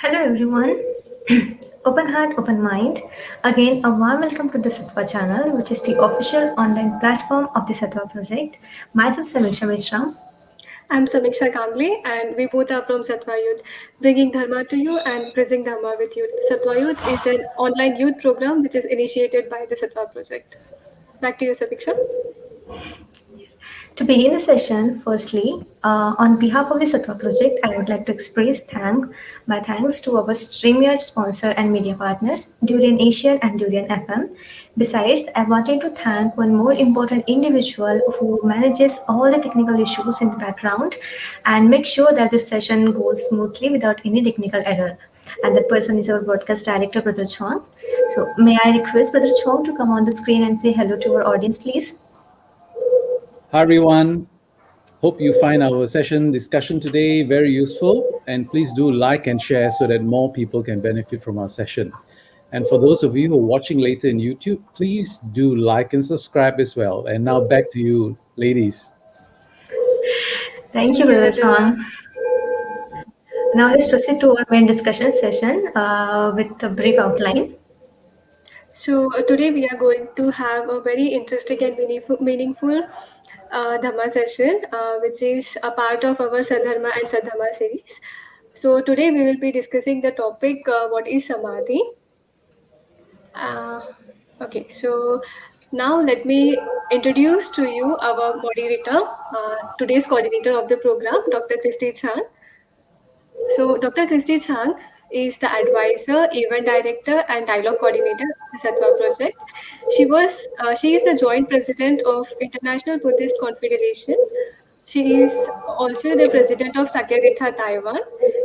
Hello everyone. Open heart, open mind. Again, a warm welcome to the Sattva channel, which is the official online platform of the Sattva project. Myself, Samiksha Mishra. I'm Samiksha Kamble, and we both are from Sattva Youth, bringing Dharma to you and preaching Dharma with youth. Sattva Youth is an online youth program which is initiated by the Sattva project. Back to you, Samiksha. To begin the session, firstly, on behalf of the Sattva project, I would like to express my thanks to our StreamYard sponsor and media partners, Durian Asian and Durian FM. Besides, I wanted to thank one more important individual who manages all the technical issues in the background and make sure that this session goes smoothly without any technical error. And that person is our broadcast director, Brother Chong. So, may I request Brother Chong to come on the screen and say hello to our audience, please? Hi, everyone. Hope you find our session discussion today very useful. And please do like and share so that more people can benefit from our session. And for those of you who are watching later in YouTube, please do like and subscribe as well. And now back to you, ladies. Thank you, Thank you, Brother Brother. Chong. Now let's proceed to our main discussion session with a brief outline. Today we are going to have a very interesting and meaningful Dhamma session, which is a part of our Saddharma and Saddhama series. So today we will be discussing the topic, what is Samadhi? Uh, okay, so now let me introduce to you our moderator, today's coordinator of the program, Dr. Christie Chang. So Dr. Christie Chang is the advisor, event director, and dialogue coordinator of the Sattva project. She is the joint president of International Buddhist Confederation. She is also the president of Sakyaditha Taiwan.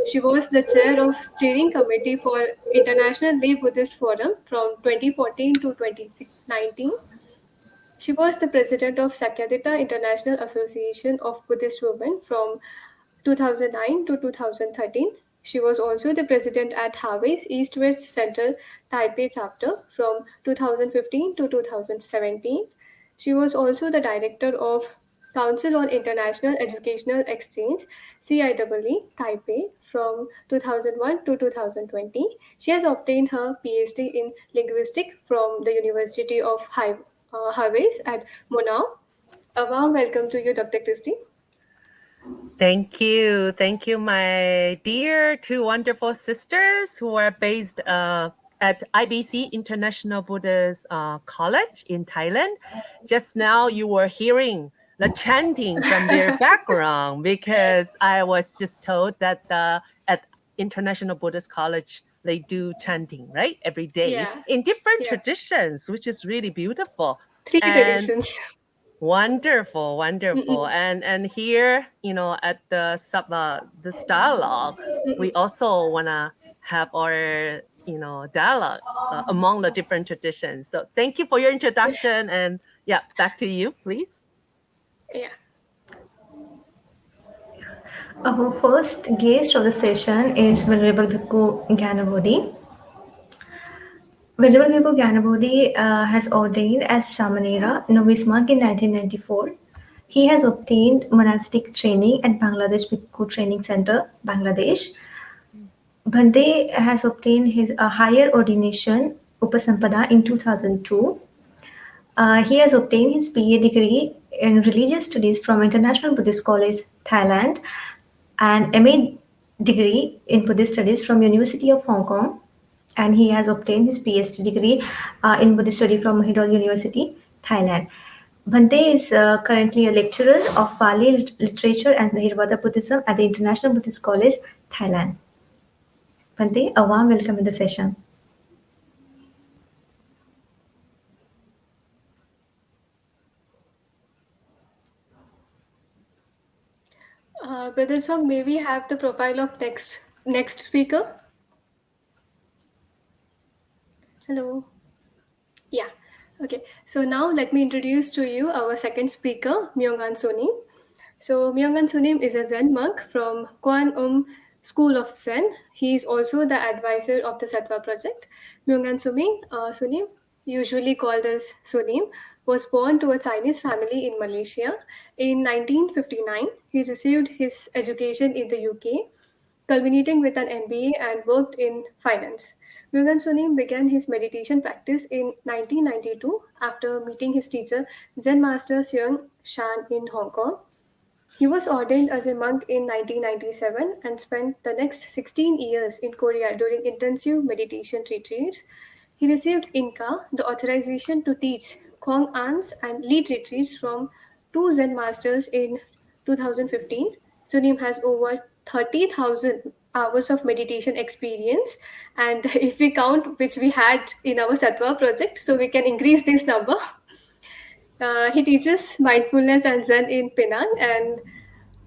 She was the chair of steering committee for International Lay Buddhist Forum from 2014 to 2019. She was the president of Sakyaditha International Association of Buddhist Women from 2009 to 2013. She was also the president at Hawaii's East West Center Taipei chapter from 2015 to 2017. She was also the director of Council on International Educational Exchange CIEE Taipei from 2001 to 2020. She has obtained her PhD in linguistics from the University of Hawaii's at Monau. A warm welcome to you, Dr. Christie. Thank you. Thank you, my dear two wonderful sisters who are based at IBC International Buddhist College in Thailand. Just now you were hearing the chanting from their background because I was just told that at International Buddhist College they do chanting, right? Every day Yeah, in different yeah. traditions, which is really beautiful. Three And traditions. wonderful, wonderful. Mm-mm. And here, at the this dialogue, we also wanna have our dialogue among the different traditions. So thank you for your introduction, and yeah, back to you, please. Yeah. Our first guest of the session is Venerable Bhikkhu Gyanabodhi. Venerable Bhikkhu Gyanabodhi has ordained as Shamanera novice monk in 1994. He has obtained monastic training at Bangladesh Bhikkhu Training Center, Bangladesh. Bhante has obtained his higher ordination Upasampada in 2002. He has obtained his BA degree in religious studies from International Buddhist College, Thailand, and MA degree in Buddhist studies from University of Hong Kong, and he has obtained his PhD degree in Buddhist study from Mahidol University, Thailand. Bhante is currently a lecturer of Pali literature and Theravada Buddhism at the International Buddhist College, Thailand. Bhante, a warm welcome in the session. Brother Song, may we have the profile of next speaker? Hello. Yeah. Okay. So now let me introduce to you our second speaker, Myong Sunim. So Myong Sunim is a Zen monk from Kwan School of Zen. He is also the advisor of the Sattva project. Myong Sunim, usually called as Sunim, was born to a Chinese family in Malaysia. In 1959, he received his education in the UK. culminating with an MBA and worked in finance. Myong Sunim began his meditation practice in 1992 after meeting his teacher, Zen Master Seung Shan in Hong Kong. He was ordained as a monk in 1997 and spent the next 16 years in Korea during intensive meditation retreats. He received Inca, the authorization to teach Kong Ans and lead retreats from two Zen masters in 2015. Sunim has over 30,000 hours of meditation experience, and if we count which we had in our Sattva project, so we can increase this number. He teaches mindfulness and Zen in Penang and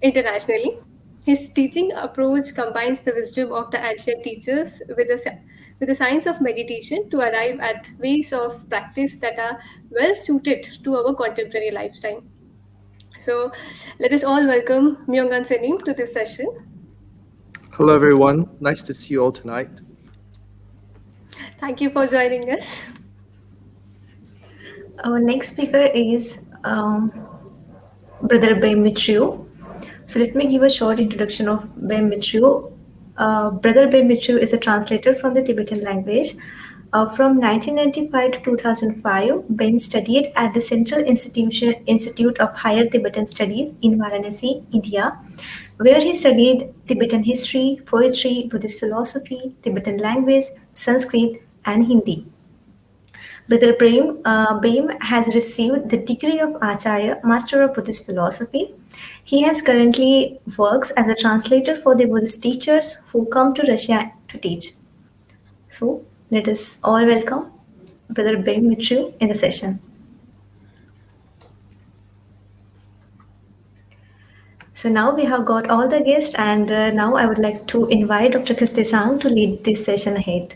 internationally. His teaching approach combines the wisdom of the ancient teachers with the science of meditation to arrive at ways of practice that are well suited to our contemporary lifestyle. So, let us all welcome Myongan Senim to this session. Hello, everyone. Nice to see you all tonight. Thank you for joining us. Our next speaker is Brother Bem Mitruev. So let me give a short introduction of Bem Mitruev. Brother Bem Mitruev is a translator from the Tibetan language. From 1995 to 2005, Bem studied at the Central Institute of Higher Tibetan Studies in Varanasi, India, where he studied Tibetan history, poetry, Buddhist philosophy, Tibetan language, Sanskrit, and Hindi. Brother Bem has received the degree of Acharya, Master of Buddhist Philosophy. He has currently works as a translator for the Buddhist teachers who come to Russia to teach. So let us all welcome Brother Bem Mitruev in the session. So now we have got all the guests, and now I would like to invite Dr. Christie Chang to lead this session ahead.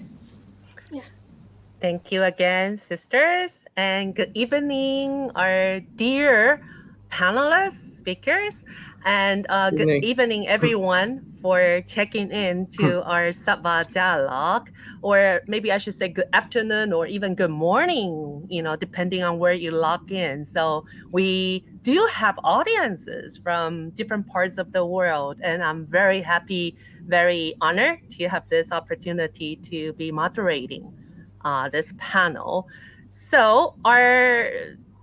Thank you again, sisters, and good evening, our dear panelists, speakers, and good evening, everyone, for checking in to our Sattva dialogue, or maybe I should say good afternoon or even good morning, depending on where you log in. So we do have audiences from different parts of the world, and I'm very happy, very honored to have this opportunity to be moderating this panel. So our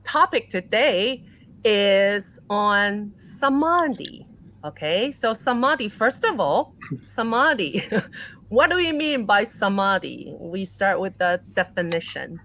topic today is on Samadhi. Okay, so Samadhi, first of all, Samadhi. What do we mean by Samadhi? We start with the definition.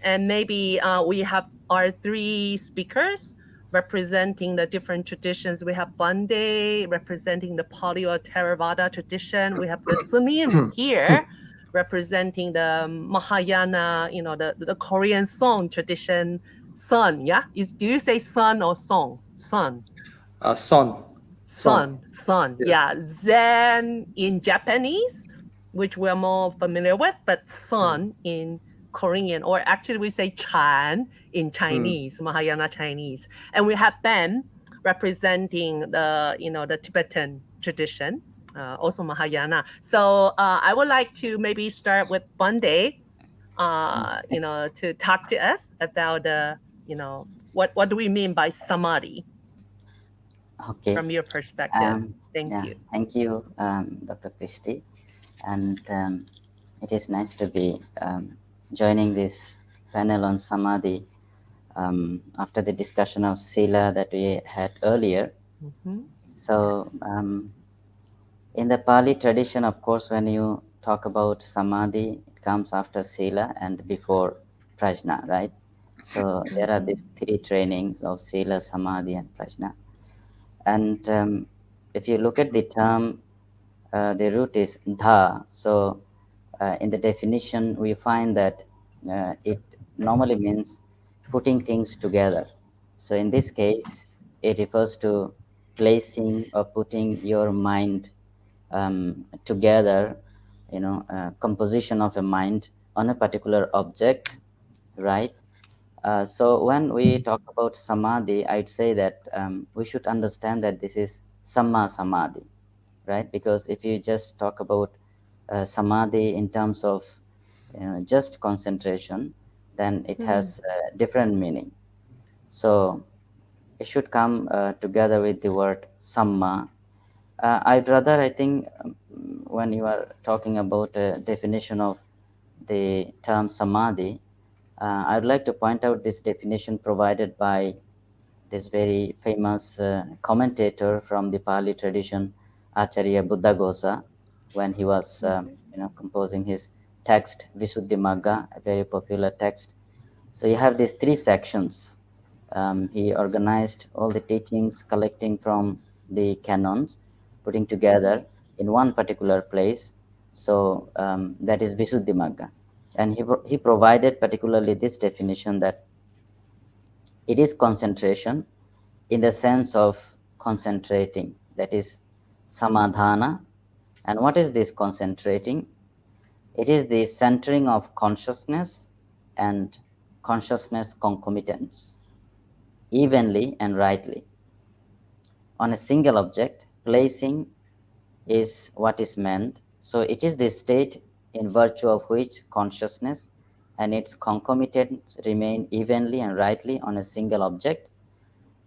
And maybe we have our three speakers representing the different traditions. We have Bande representing the Pali or Theravada tradition. We have the Sunim here representing the Mahayana, the Korean song tradition. Sun, yeah? Do you say sun or song? Sun. Son. Sun. Yeah. Zen in Japanese, which we're more familiar with, but sun in Korean, or actually we say Chan in Chinese, Mahayana Chinese. And we have Ben representing the Tibetan tradition, also Mahayana. So I would like to maybe start with Bande, to talk to us about what do we mean by Samadhi? Okay. From your perspective. Thank you. Thank you, Dr. Christie. And it is nice to be joining this panel on Samadhi after the discussion of Sila that we had earlier. Mm-hmm. So in the Pali tradition, of course, when you talk about Samadhi, it comes after Sila and before Prajna, right? So there are these three trainings of Sila, Samadhi, and Prajna. And if you look at the term, the root is dha. So in the definition, we find that it normally means putting things together. So in this case, it refers to placing or putting your mind together, composition of a mind on a particular object, right? So when we talk about Samadhi, I'd say that we should understand that this is Samma Samadhi, right? Because if you just talk about Samadhi in terms of just concentration, then it has a different meaning. So it should come together with the word Samma, I'd rather, I think, when you are talking about a definition of the term samadhi, I'd like to point out this definition provided by this very famous commentator from the Pali tradition, Acharya Buddhaghosa, when he was composing his text Visuddhimagga, a very popular text. So you have these three sections. He organized all the teachings, collecting from the canons, putting together in one particular place. So that is Visuddhimagga. And he provided particularly this definition, that it is concentration in the sense of concentrating, that is samadhana. And what is this concentrating? It is the centering of consciousness and consciousness concomitants evenly and rightly on a single object. Placing is what is meant. So it is the state in virtue of which consciousness and its concomitants remain evenly and rightly on a single object,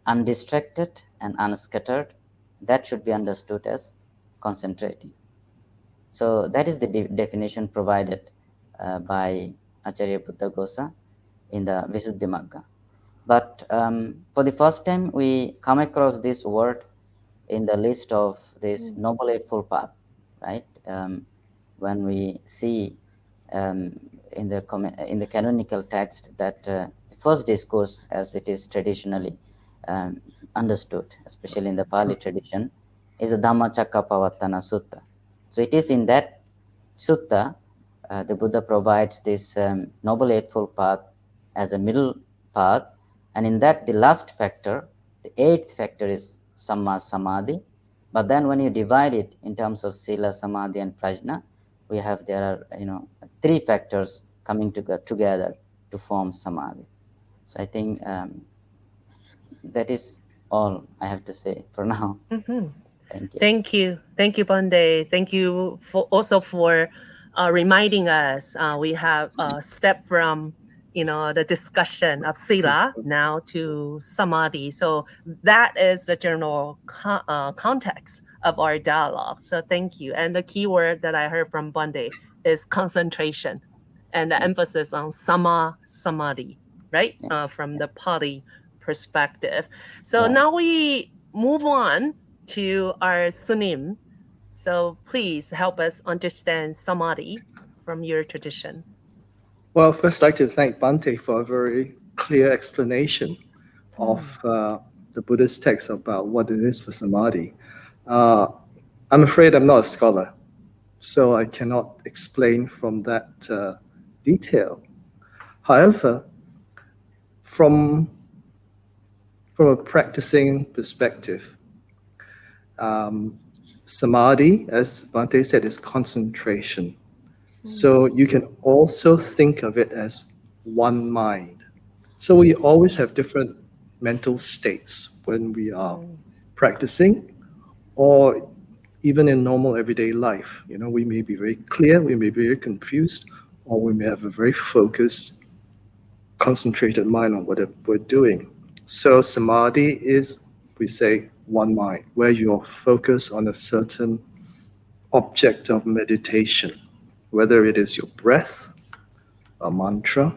undistracted and unscattered. That should be understood as concentrating. So that is the definition provided by Acharya Buddhaghosa in the Visuddhimagga. But for the first time, we come across this word in the list of this Noble Eightfold Path, right? When we see in the canonical text that the first discourse, as it is traditionally understood, especially in the Pali tradition, is the Dhammacakkappavattana Sutta. So it is in that sutta the Buddha provides this Noble Eightfold Path as a middle path, and in that the last factor, the eighth factor, is Samma Samadhi. But then when you divide it in terms of Sila, Samadhi, and Prajna, we have there are three factors coming together to form Samadhi. So I think that is all I have to say for now. Mm-hmm. Thank you. Thank you, Bande. Thank you for reminding us. We have stepped from the discussion of sila now to samadhi. So that is the general context of our dialogue. So thank you. And the key word that I heard from Bande is concentration, and the emphasis on samadhi, right? From the Pali perspective. So now we move on to our Sunim. So please help us understand samadhi from your tradition. Well, first I'd like to thank Bante for a very clear explanation of the Buddhist text about what it is for samadhi. I'm afraid I'm not a scholar, so I cannot explain from that detail. However, from a practicing perspective, samadhi, as Bante said, is concentration. So you can also think of it as one mind. So we always have different mental states when we are practicing, or even in normal everyday life. We may be very clear, we may be very confused, or we may have a very focused, concentrated mind on what we're doing. So samadhi is, we say, one mind, where you're focused on a certain object of meditation, whether it is your breath, a mantra,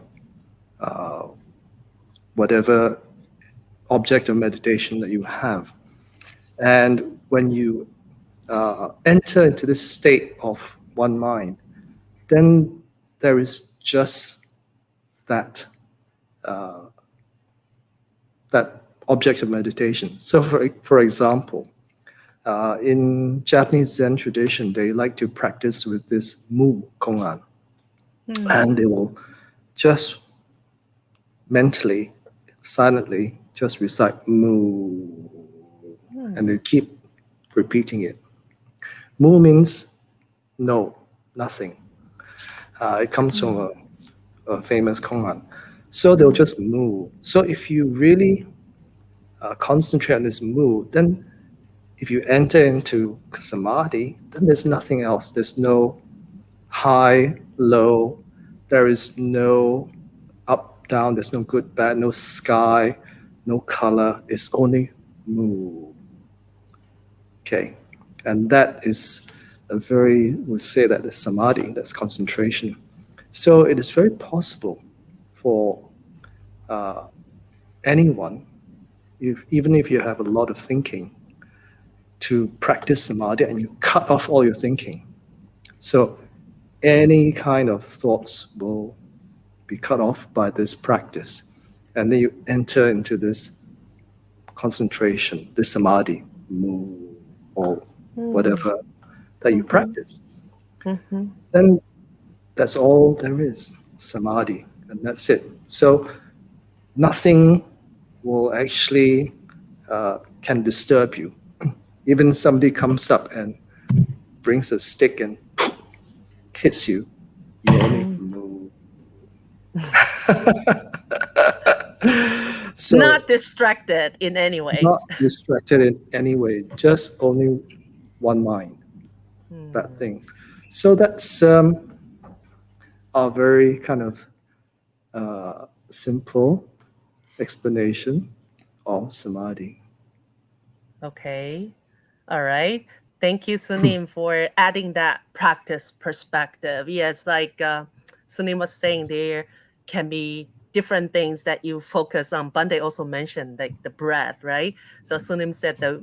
whatever object of meditation that you have. And when you enter into this state of one mind, then there is just that object of meditation. So for example, in Japanese Zen tradition, they like to practice with this mu kongan. And they will just mentally, silently, just recite mu. And they keep repeating it. Mu means no, nothing. It comes from a famous kongan. So they'll just mu. So if you really concentrate on this mu, then if you enter into samadhi, then there's nothing else. There's no high, low. There is no up, down. There's no good, bad, no sky, no color. It's only mu. Okay. And that is we say that is samadhi, that's concentration. So it is very possible for anyone, even if you have a lot of thinking, to practice samadhi and you cut off all your thinking. So any kind of thoughts will be cut off by this practice. And then you enter into this concentration, this samadhi, or whatever that you practice. Then that's all there is, samadhi, and that's it. So nothing will actually can disturb you. Even somebody comes up and brings a stick and hits you, you only move. So, not distracted in any way. Not distracted in any way, just only one mind, that thing. So that's a very kind of simple explanation of samadhi. Okay. All right. Thank you, Sunim, for adding that practice perspective. Yes, like Sunim was saying, there can be different things that you focus on. Bande also mentioned like the breath, right? So Sunim said the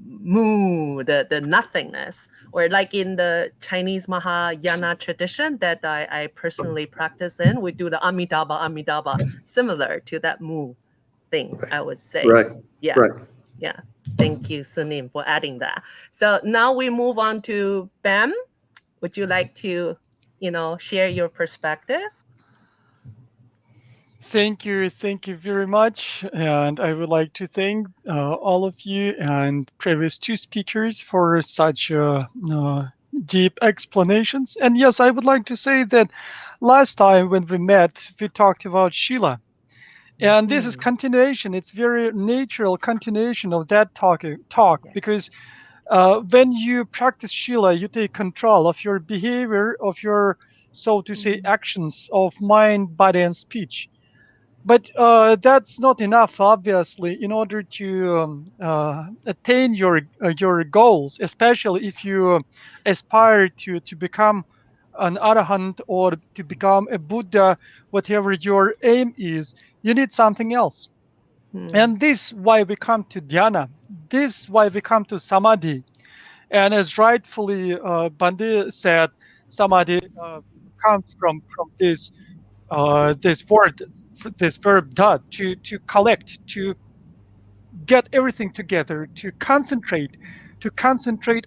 mu, the nothingness, or like in the Chinese Mahayana tradition that I personally practice in, we do the Amitabha, Amitabha, similar to that mu thing, I would say. Right. Yeah. Right. Yeah. Thank you, Sunim, for adding that. So now we move on to Bam. Would you like to, share your perspective? Thank you very much. And I would like to thank all of you and previous two speakers for such deep explanations. And yes, I would like to say that last time when we met, we talked about Shila. And this is continuation. It's very natural continuation of that talk, yes. Because when you practice Shila, you take control of your behavior, of your, so to say, actions of mind, body, and speech. But that's not enough, obviously, in order to attain your goals, especially if you aspire to become an arahant or to become a Buddha, whatever your aim is, you need something else. And this is why we come to dhyana. This is why we come to samadhi. And as rightfully Bandi said, samadhi comes from this this word, this verb dhat, to collect, to get everything together, to concentrate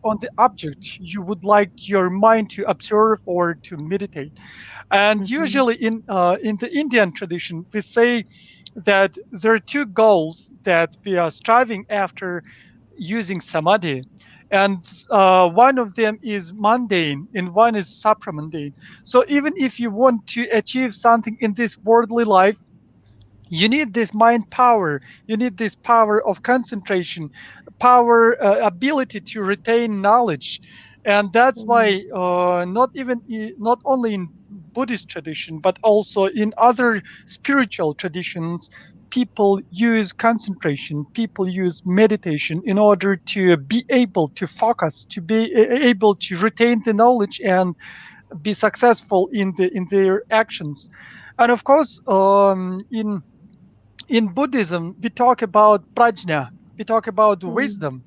on the object you would like your mind to observe or to meditate. And usually in the Indian tradition, we say that there are two goals that we are striving after using samadhi. And one of them is mundane and one is supramundane. So even if you want to achieve something in this worldly life, you need this mind power, you need this power of concentration, power, ability to retain knowledge. And that's why not only in Buddhist tradition but also in other spiritual traditions, people use concentration, people use meditation in order to be able to focus, to be able to retain the knowledge and be successful in their actions. And of course, in Buddhism, we talk about prajna, we talk about wisdom.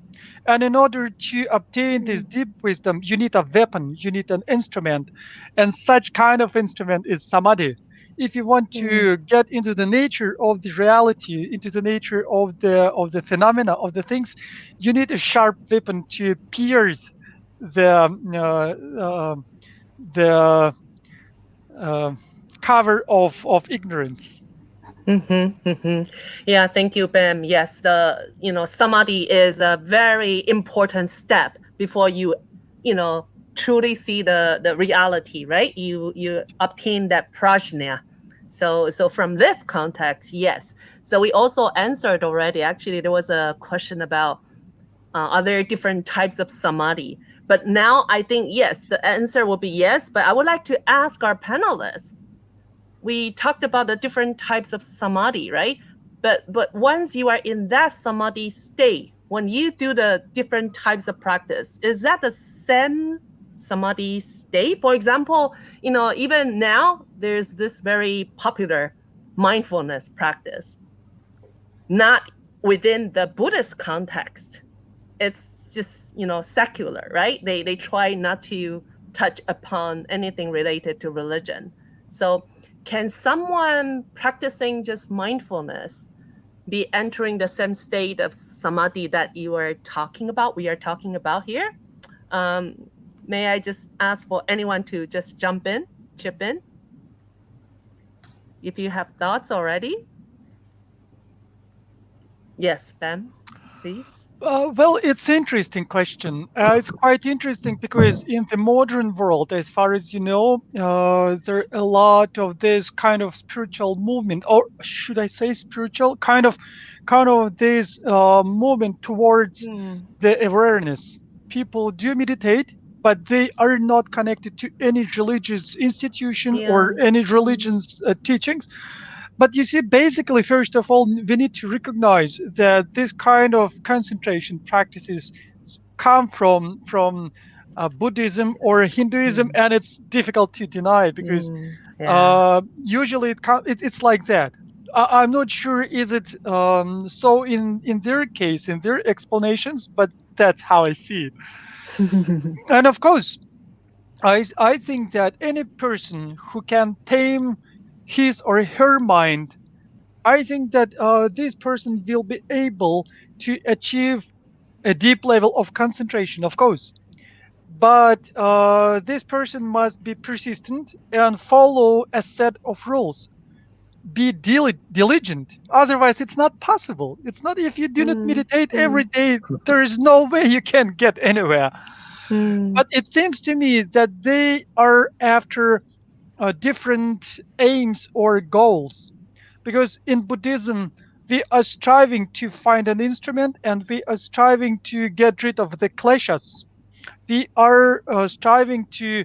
And in order to obtain this deep wisdom, you need a weapon, you need an instrument. And such kind of instrument is samadhi. If you want to get into the nature of the reality, into the nature of the phenomena of the things, you need a sharp weapon to pierce the the cover of ignorance. Yeah, thank you, Bam. Yes, samadhi is a very important step before you truly see the reality, right? You obtain that prajna. So from this context, yes. So we also answered already. Actually, there was a question about are there different types of samadhi? But now I think yes, the answer will be yes. But I would like to ask our panelists. We talked about the different types of samadhi, right? But once you are in that samadhi state, when you do the different types of practice, is that the same samadhi state? For example, even now there's this very popular mindfulness practice, not within the Buddhist context. It's just, secular, right? They try not to touch upon anything related to religion. So can someone practicing just mindfulness be entering the same state of samadhi that we are talking about here? Um, may I just ask for anyone to just chip in, if you have thoughts already? Yes, Bam, please. Well, it's an interesting question. It's quite interesting because in the modern world, as far as you know, there are a lot of this kind of spiritual movement, or should I say spiritual, kind of this movement towards Hmm. the awareness. People do meditate, but they are not connected to any religious institution Yeah. or any religion's teachings. But you see, basically, first of all, we need to recognize that this kind of concentration practices come from Buddhism or Yes. Hinduism, and it's difficult to deny because Yeah. usually it's like that. I'm not sure is it so in their case, in their explanations, but that's how I see it. And of course, I think that any person who can tame his or her mind, I think that this person will be able to achieve a deep level of concentration, of course. But this person must be persistent and follow a set of rules. Be diligent. Otherwise, it's not possible. It's not if you do not Mm, meditate every mm, day, there is no way you can get anywhere. mm, But it seems to me that they are after different aims or goals, because in Buddhism we are striving to find an instrument and we are striving to get rid of the kleshas. We are striving to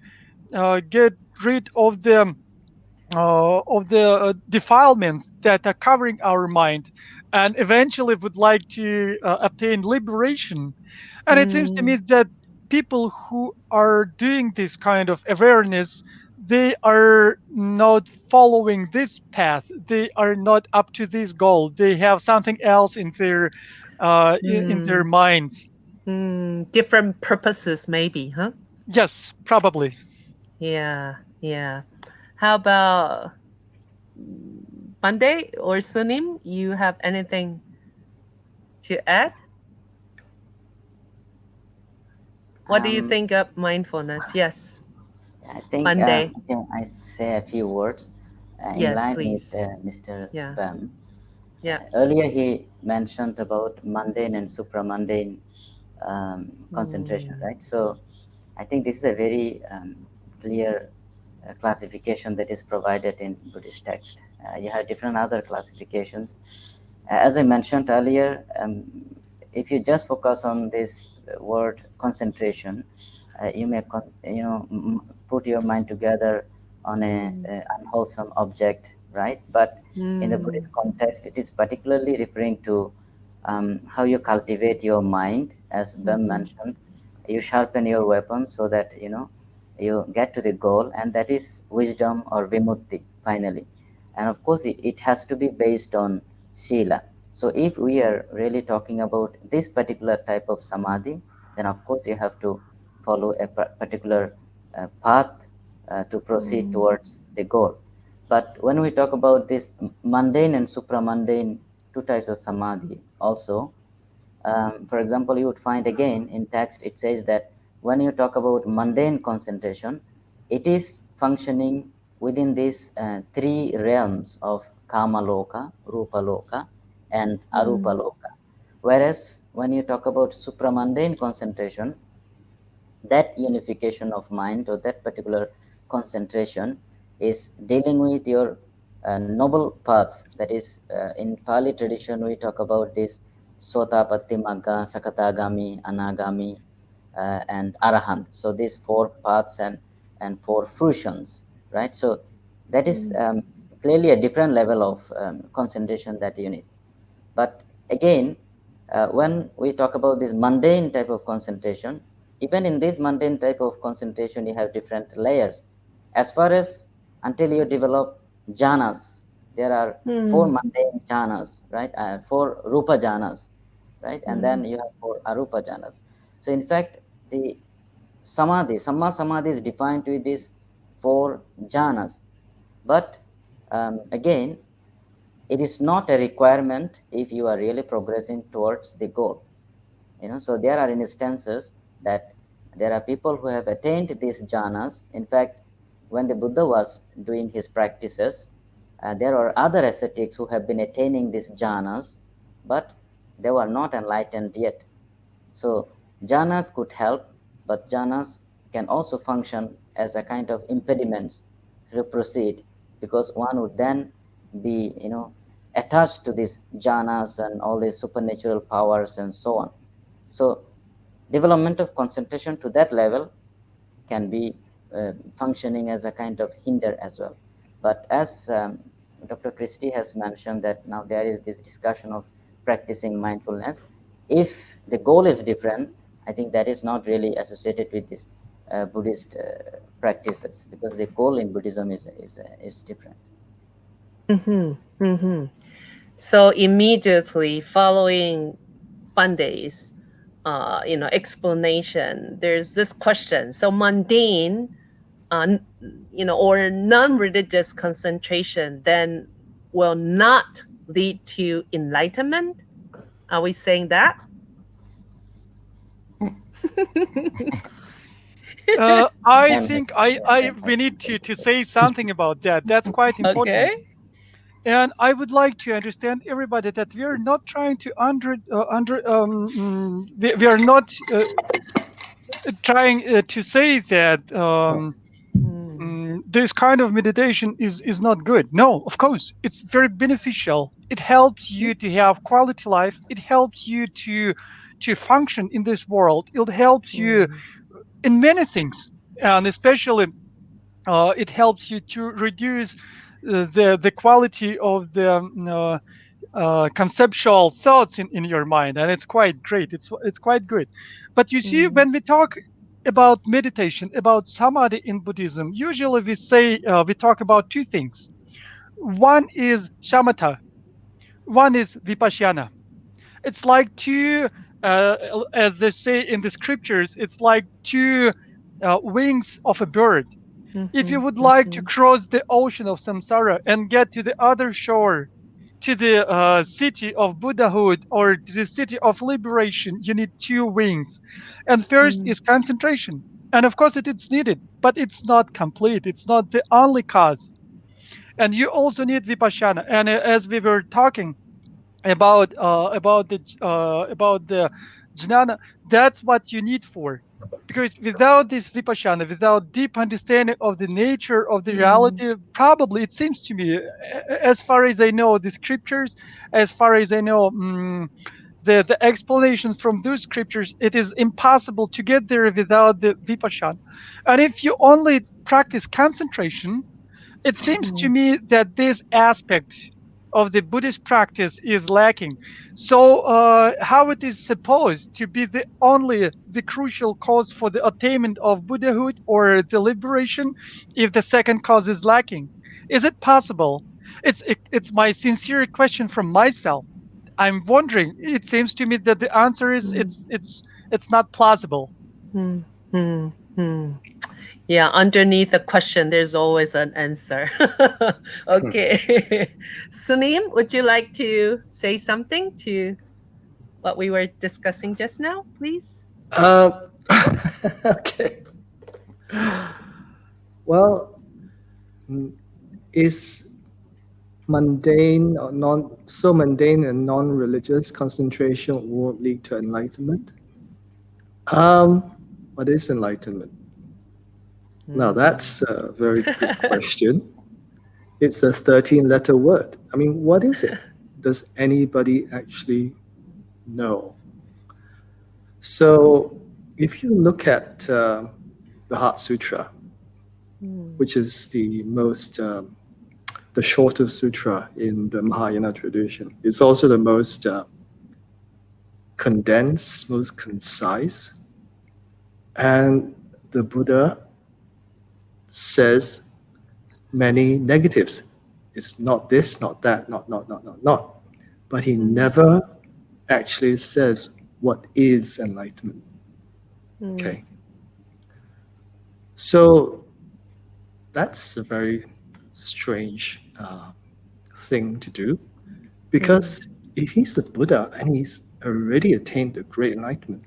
get rid of the defilements that are covering our mind, and eventually would like to obtain liberation. And it seems to me mm, that people who are doing this kind of awareness, they are not following this path, they are not up to this goal, they have something else in their in their mm, minds. different purposes, maybe, huh? Yes, probably. Yeah, yeah. How about Monday or Sunim? You have anything to add? What do you Um, think of mindfulness? Yes, I think Monday. I say a few words in Yes, line with please. Mr. Yeah, Bam. yeah. Earlier, he mentioned about mundane and supramundane concentration, Mm, right? So, I think this is a very clear classification that is provided in Buddhist text. You have different other classifications. As I mentioned earlier, if you just focus on this word concentration, you may put your mind together on mm, a unwholesome object, right? But in the mm, Buddhist context, it is particularly referring to how you cultivate your mind, as Bem mhm, mentioned. You sharpen your weapon so that you get to the goal, and that is wisdom or vimutti finally. And of course, it has to be based on sila. So if we are really talking about this particular type of samadhi, then of course you have to follow a particular path to proceed mm, towards the goal. But when we talk about this mundane and supramundane two types of samadhi also, for example, you would find again in text it says that when you talk about mundane concentration, it is functioning within these three realms of kama loka, rupa loka, and arupa mm, loka. Whereas when you talk about supramundane concentration, that unification of mind or that particular concentration is dealing with your noble paths. That is, in Pali tradition, we talk about this Sotapatti Magga, Sakatagami, Anagami, and Arahant. So these four paths and four fruitions, right? So that is mm, clearly a different level of concentration that you need. But again, When we talk about this mundane type of concentration, even in this mundane type of concentration, you have different layers. As far as until you develop jhanas, there are four mundane jhanas, right? Four rupa jhanas, right? And then you have four arupa jhanas. So in fact, the samadhi, samma samadhi is defined with these four jhanas. But again, it is not a requirement if you are really progressing towards the goal. So there are instances that there are people who have attained these jhanas. In fact, when the Buddha was doing his practices, there are other ascetics who have been attaining these jhanas, but they were not enlightened yet. So jhanas could help, but jhanas can also function as a kind of impediments to proceed, because one would then be attached to these jhanas and all these supernatural powers and so on. So development of concentration to that level can be functioning as a kind of hinder as well. But as Dr. Christie has mentioned, that now there is this discussion of practicing mindfulness. If the goal is different, I think that is not really associated with this Buddhist practices, because the goal in Buddhism is different. So immediately following Pandey's, explanation, there's this question. So mundane, or non-religious concentration then will not lead to enlightenment. Are we saying that? I think we need to say something about that. That's quite important. Okay. And I would like to understand everybody that we are not trying to we are not trying to say that this kind of meditation is not good. No, of course, it's very beneficial. It helps you to have quality life. It helps you to function in this world. It helps you in many things, and especially it helps you to reduce the quality of the conceptual thoughts in your mind, and it's quite great. It's quite good. But you see, when we talk about meditation, about samadhi in Buddhism, usually we talk about two things. One is shamatha, one is vipassana. It's like two, as they say in the scriptures, it's like two wings of a bird. If you would like to cross the ocean of samsara and get to the other shore, to the city of Buddhahood or to the city of liberation, you need two wings. And first is concentration. And of course, it is needed, but it's not complete. It's not the only cause. And you also need vipassana. And as we were talking about the jnana, that's what you need for. Because without this vipassana, without deep understanding of the nature of the reality, probably it seems to me, as far as I know the scriptures, as far as I know the explanations from those scriptures, it is impossible to get there without the vipassana. And if you only practice concentration, it seems to me that this aspect of the Buddhist practice is lacking. So how it is supposed to be the crucial cause for the attainment of Buddhahood or the liberation if the second cause is lacking? Is it possible? It's my sincere question from myself. I'm wondering. It seems to me that the answer is it's not plausible. Yeah, underneath the question, there's always an answer. Okay. Sunim, would you like to say something to what we were discussing just now, please? Okay. Well, is mundane or mundane and non-religious concentration won't lead to enlightenment? What is enlightenment? Now that's a very good question. It's a 13-letter word. I mean, what is it? Does anybody actually know? So if you look at the Heart Sutra, which is the shortest sutra in the Mahayana tradition, it's also the most condensed, most concise. And the Buddha says many negatives. It's not this, not that, not. But he never actually says what is enlightenment. Okay. So that's a very strange thing to do, because if he's the Buddha and he's already attained the great enlightenment,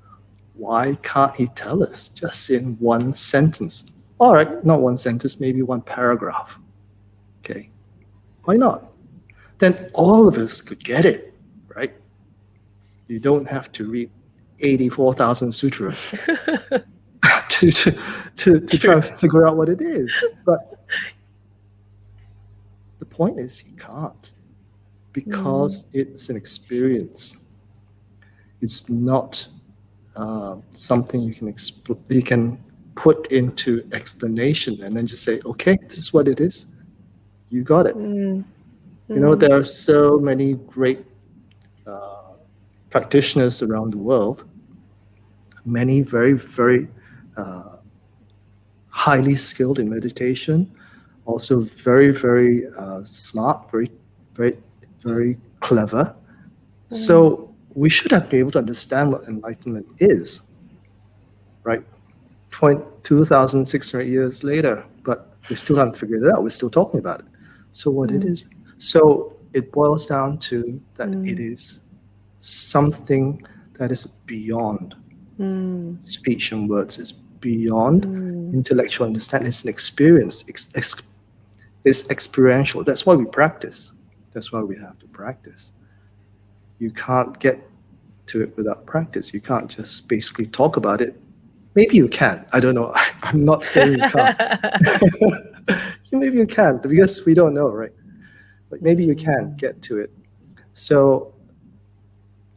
why can't he tell us just in one sentence? All right, not one sentence, maybe one paragraph. Okay, why not? Then all of us could get it, right? You don't have to read 84,000 sutras to try and figure out what it is. But the point is he can't, because it's an experience. It's not something you can put into explanation and then just say, okay, this is what it is. You got it. You know, there are so many great practitioners around the world, many very, very highly skilled in meditation, also very, very smart, very, very, very clever. So we should have been able to understand what enlightenment is, right? 2,600 years later, but we still haven't figured it out. We're still talking about it. So what it is? So it boils down to that it is something that is beyond speech and words. It's beyond intellectual understanding. It's an experience. It's experiential. That's why we practice. That's why we have to practice. You can't get to it without practice. You can't just basically talk about it. Maybe you can. I don't know. I'm not saying you can't. Maybe you can, because we don't know, right? But maybe you can get to it. So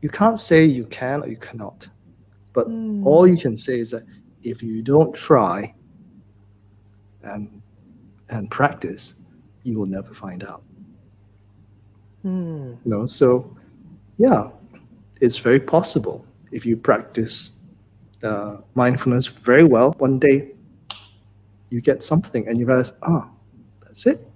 you can't say you can or you cannot. But all you can say is that if you don't try and practice, you will never find out. You know, so yeah, it's very possible if you practice mindfulness very well. One day you get something and you realize, that's it.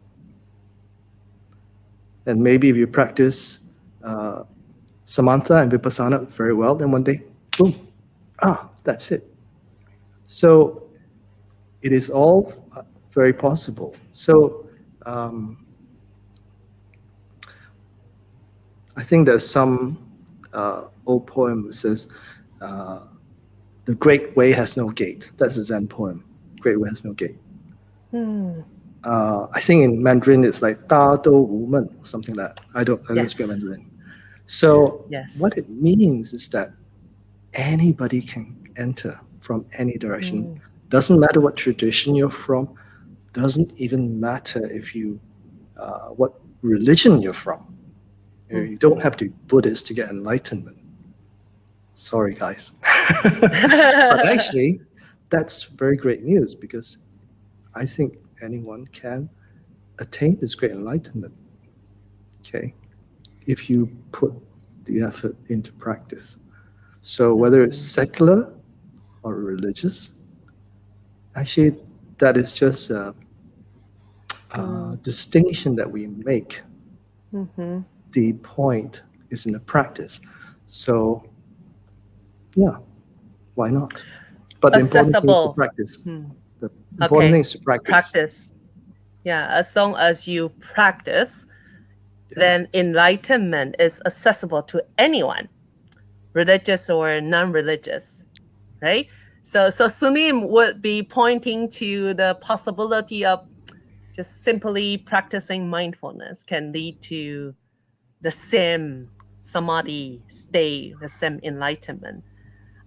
And maybe if you practice samatha and vipassana very well, then one day, boom, that's it. So it is all very possible. So I think there's some old poem that says, the great way has no gate. That's a Zen poem. Great way has no gate. I think in Mandarin it's like Da Do Wu Men, something like that. I don't speak Mandarin. So what it means is that anybody can enter from any direction. Doesn't matter what tradition you're from. Doesn't even matter if you what religion you're from. You don't have to be Buddhist to get enlightenment. Sorry, guys. But actually, that's very great news, because I think anyone can attain this great enlightenment, okay, if you put the effort into practice. So whether it's secular or religious, actually, that is just a distinction that we make. The point is in the practice. So, yeah, why not? But the important thing is to practice. The important thing is to practice. Yeah, as long as you practice, then enlightenment is accessible to anyone, religious or non-religious, right? So Sunim would be pointing to the possibility of just simply practicing mindfulness can lead to the same samadhi state, the same enlightenment.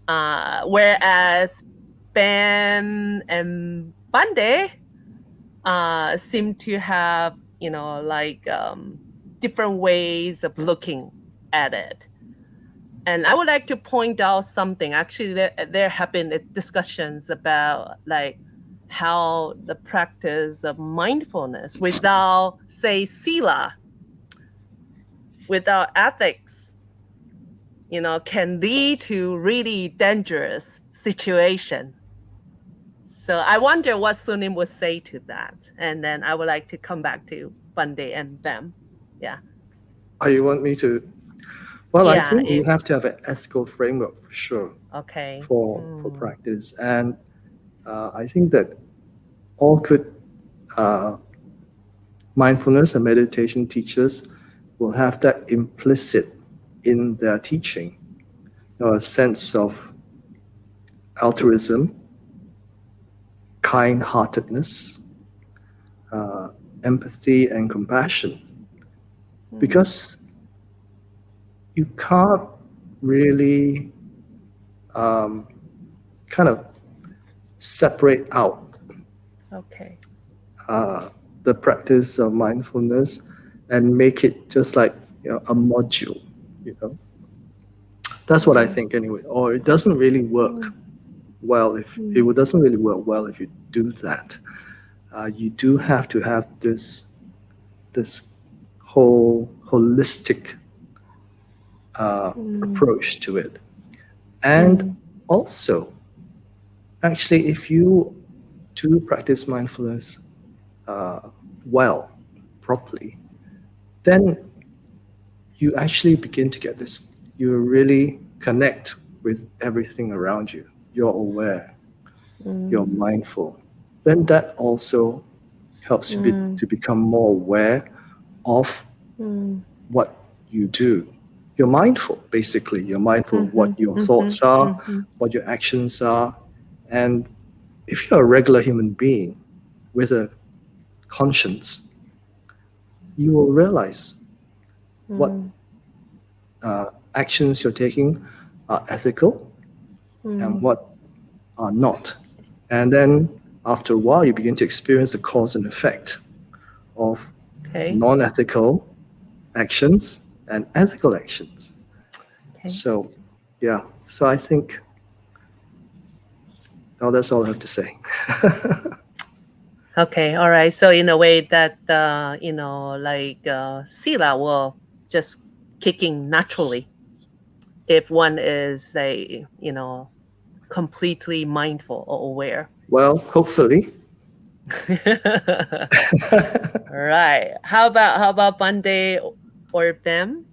Whereas Ben and Bande seem to have, different ways of looking at it. And I would like to point out something. Actually, there have been discussions about how the practice of mindfulness without, say, sila, without ethics, can lead to really dangerous situation. So I wonder what Sunim would say to that. And then I would like to come back to Bande and Bam. Yeah. Oh, you want me to? Well, I Yeah. think you have to have an ethical framework for sure Okay. for practice, and I think that all good mindfulness and meditation teachers will have that implicit in their teaching, a sense of altruism, kind-heartedness, empathy, and compassion, because you can't really kind of separate out Okay. the practice of mindfulness and make it just like a module. That's what I think anyway. Or it doesn't really work well if it doesn't really work well if you do that. You do have to have this whole holistic approach to it. And also, actually, if you do practice mindfulness well, properly, then you actually begin to get this, you really connect with everything around you. You're aware, you're mindful. Then that also helps you to become more aware of what you do. You're mindful, basically. You're mindful of what your thoughts are, what your actions are. And if you're a regular human being with a conscience, you will realize what actions you're taking are ethical and what are not. And then after a while, you begin to experience the cause and effect of non-ethical actions and ethical actions. So, yeah. So I think, that's all I have to say. Okay. All right. So in a way that, sila will just kicking naturally if one is, completely mindful or aware. Well, hopefully. Right. How about Bande or Bam?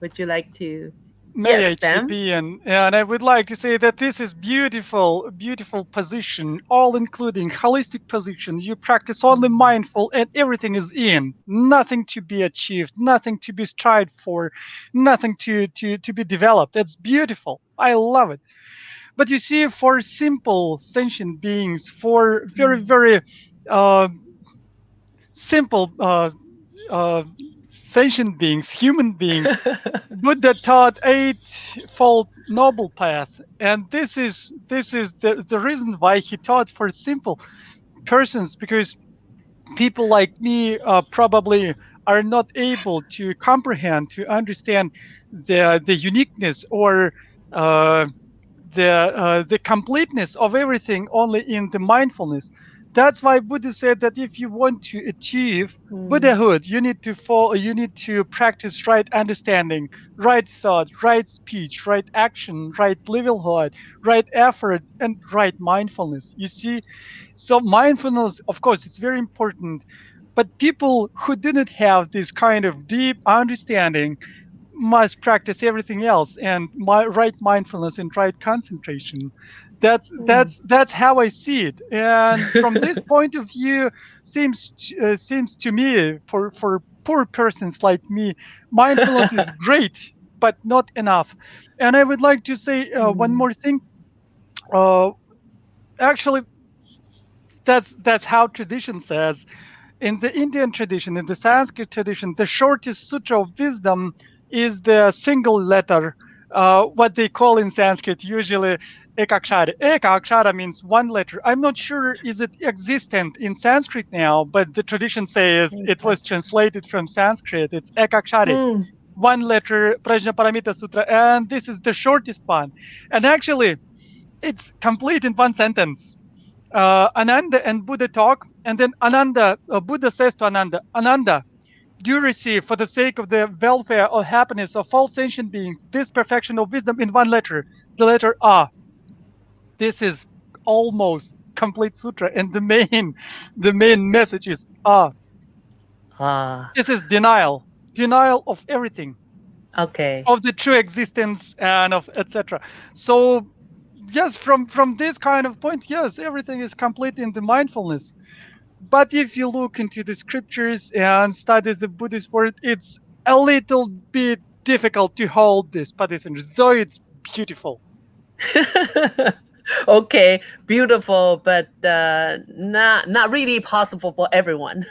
Would you like to? May Yes, I chip Bam. in? And I would like to say that this is beautiful, beautiful position, all including holistic position. You practice only mindful and everything is in. Nothing to be achieved, nothing to be strived for, nothing to be developed. That's beautiful. I love it. But you see, for simple sentient beings, for very, very uh, simple uh, sentient beings, human beings, Buddha taught eightfold noble path, and this is the reason why he taught for simple persons, because people like me probably are not able to comprehend, to understand the uniqueness or uh, the completeness of everything only in the mindfulness. That's why Buddha said that if you want to achieve Buddhahood, you need to follow, you need to practice right understanding, right thought, right speech, right action, right livelihood, right effort, and right mindfulness. You see, so mindfulness, of course, it's very important. But people who didn't have this kind of deep understanding must practice everything else, and my right mindfulness and right concentration. That's how I see it. And from this point of view, seems to me, for poor persons like me, mindfulness is great but not enough. And I would like to say one more thing. uh, Actually, that's how tradition says. In the Indian tradition, in the Sanskrit tradition, the shortest sutra of wisdom is the single letter, what they call in Sanskrit usually ekakshara. Ekakshara means one letter. I'm not sure is it existent in Sanskrit now, but the tradition says it was translated from Sanskrit. It's ekakshari, one letter, Prajnaparamita Sutra, and this is the shortest one. And actually, it's complete in one sentence. Ananda and Buddha talk, and then Buddha says to Ananda, do receive for the sake of the welfare or happiness of all sentient beings this perfection of wisdom in one letter, the letter A. This is almost complete sutra, and the main message is A. Ah, This is denial of everything, okay. of the true existence and of etc. So yes, from this kind of point, yes, everything is complete in the mindfulness. But if you look into the scriptures and study the Buddhist word, it's a little bit difficult to hold this position, though it's beautiful. Okay, beautiful, but not really possible for everyone.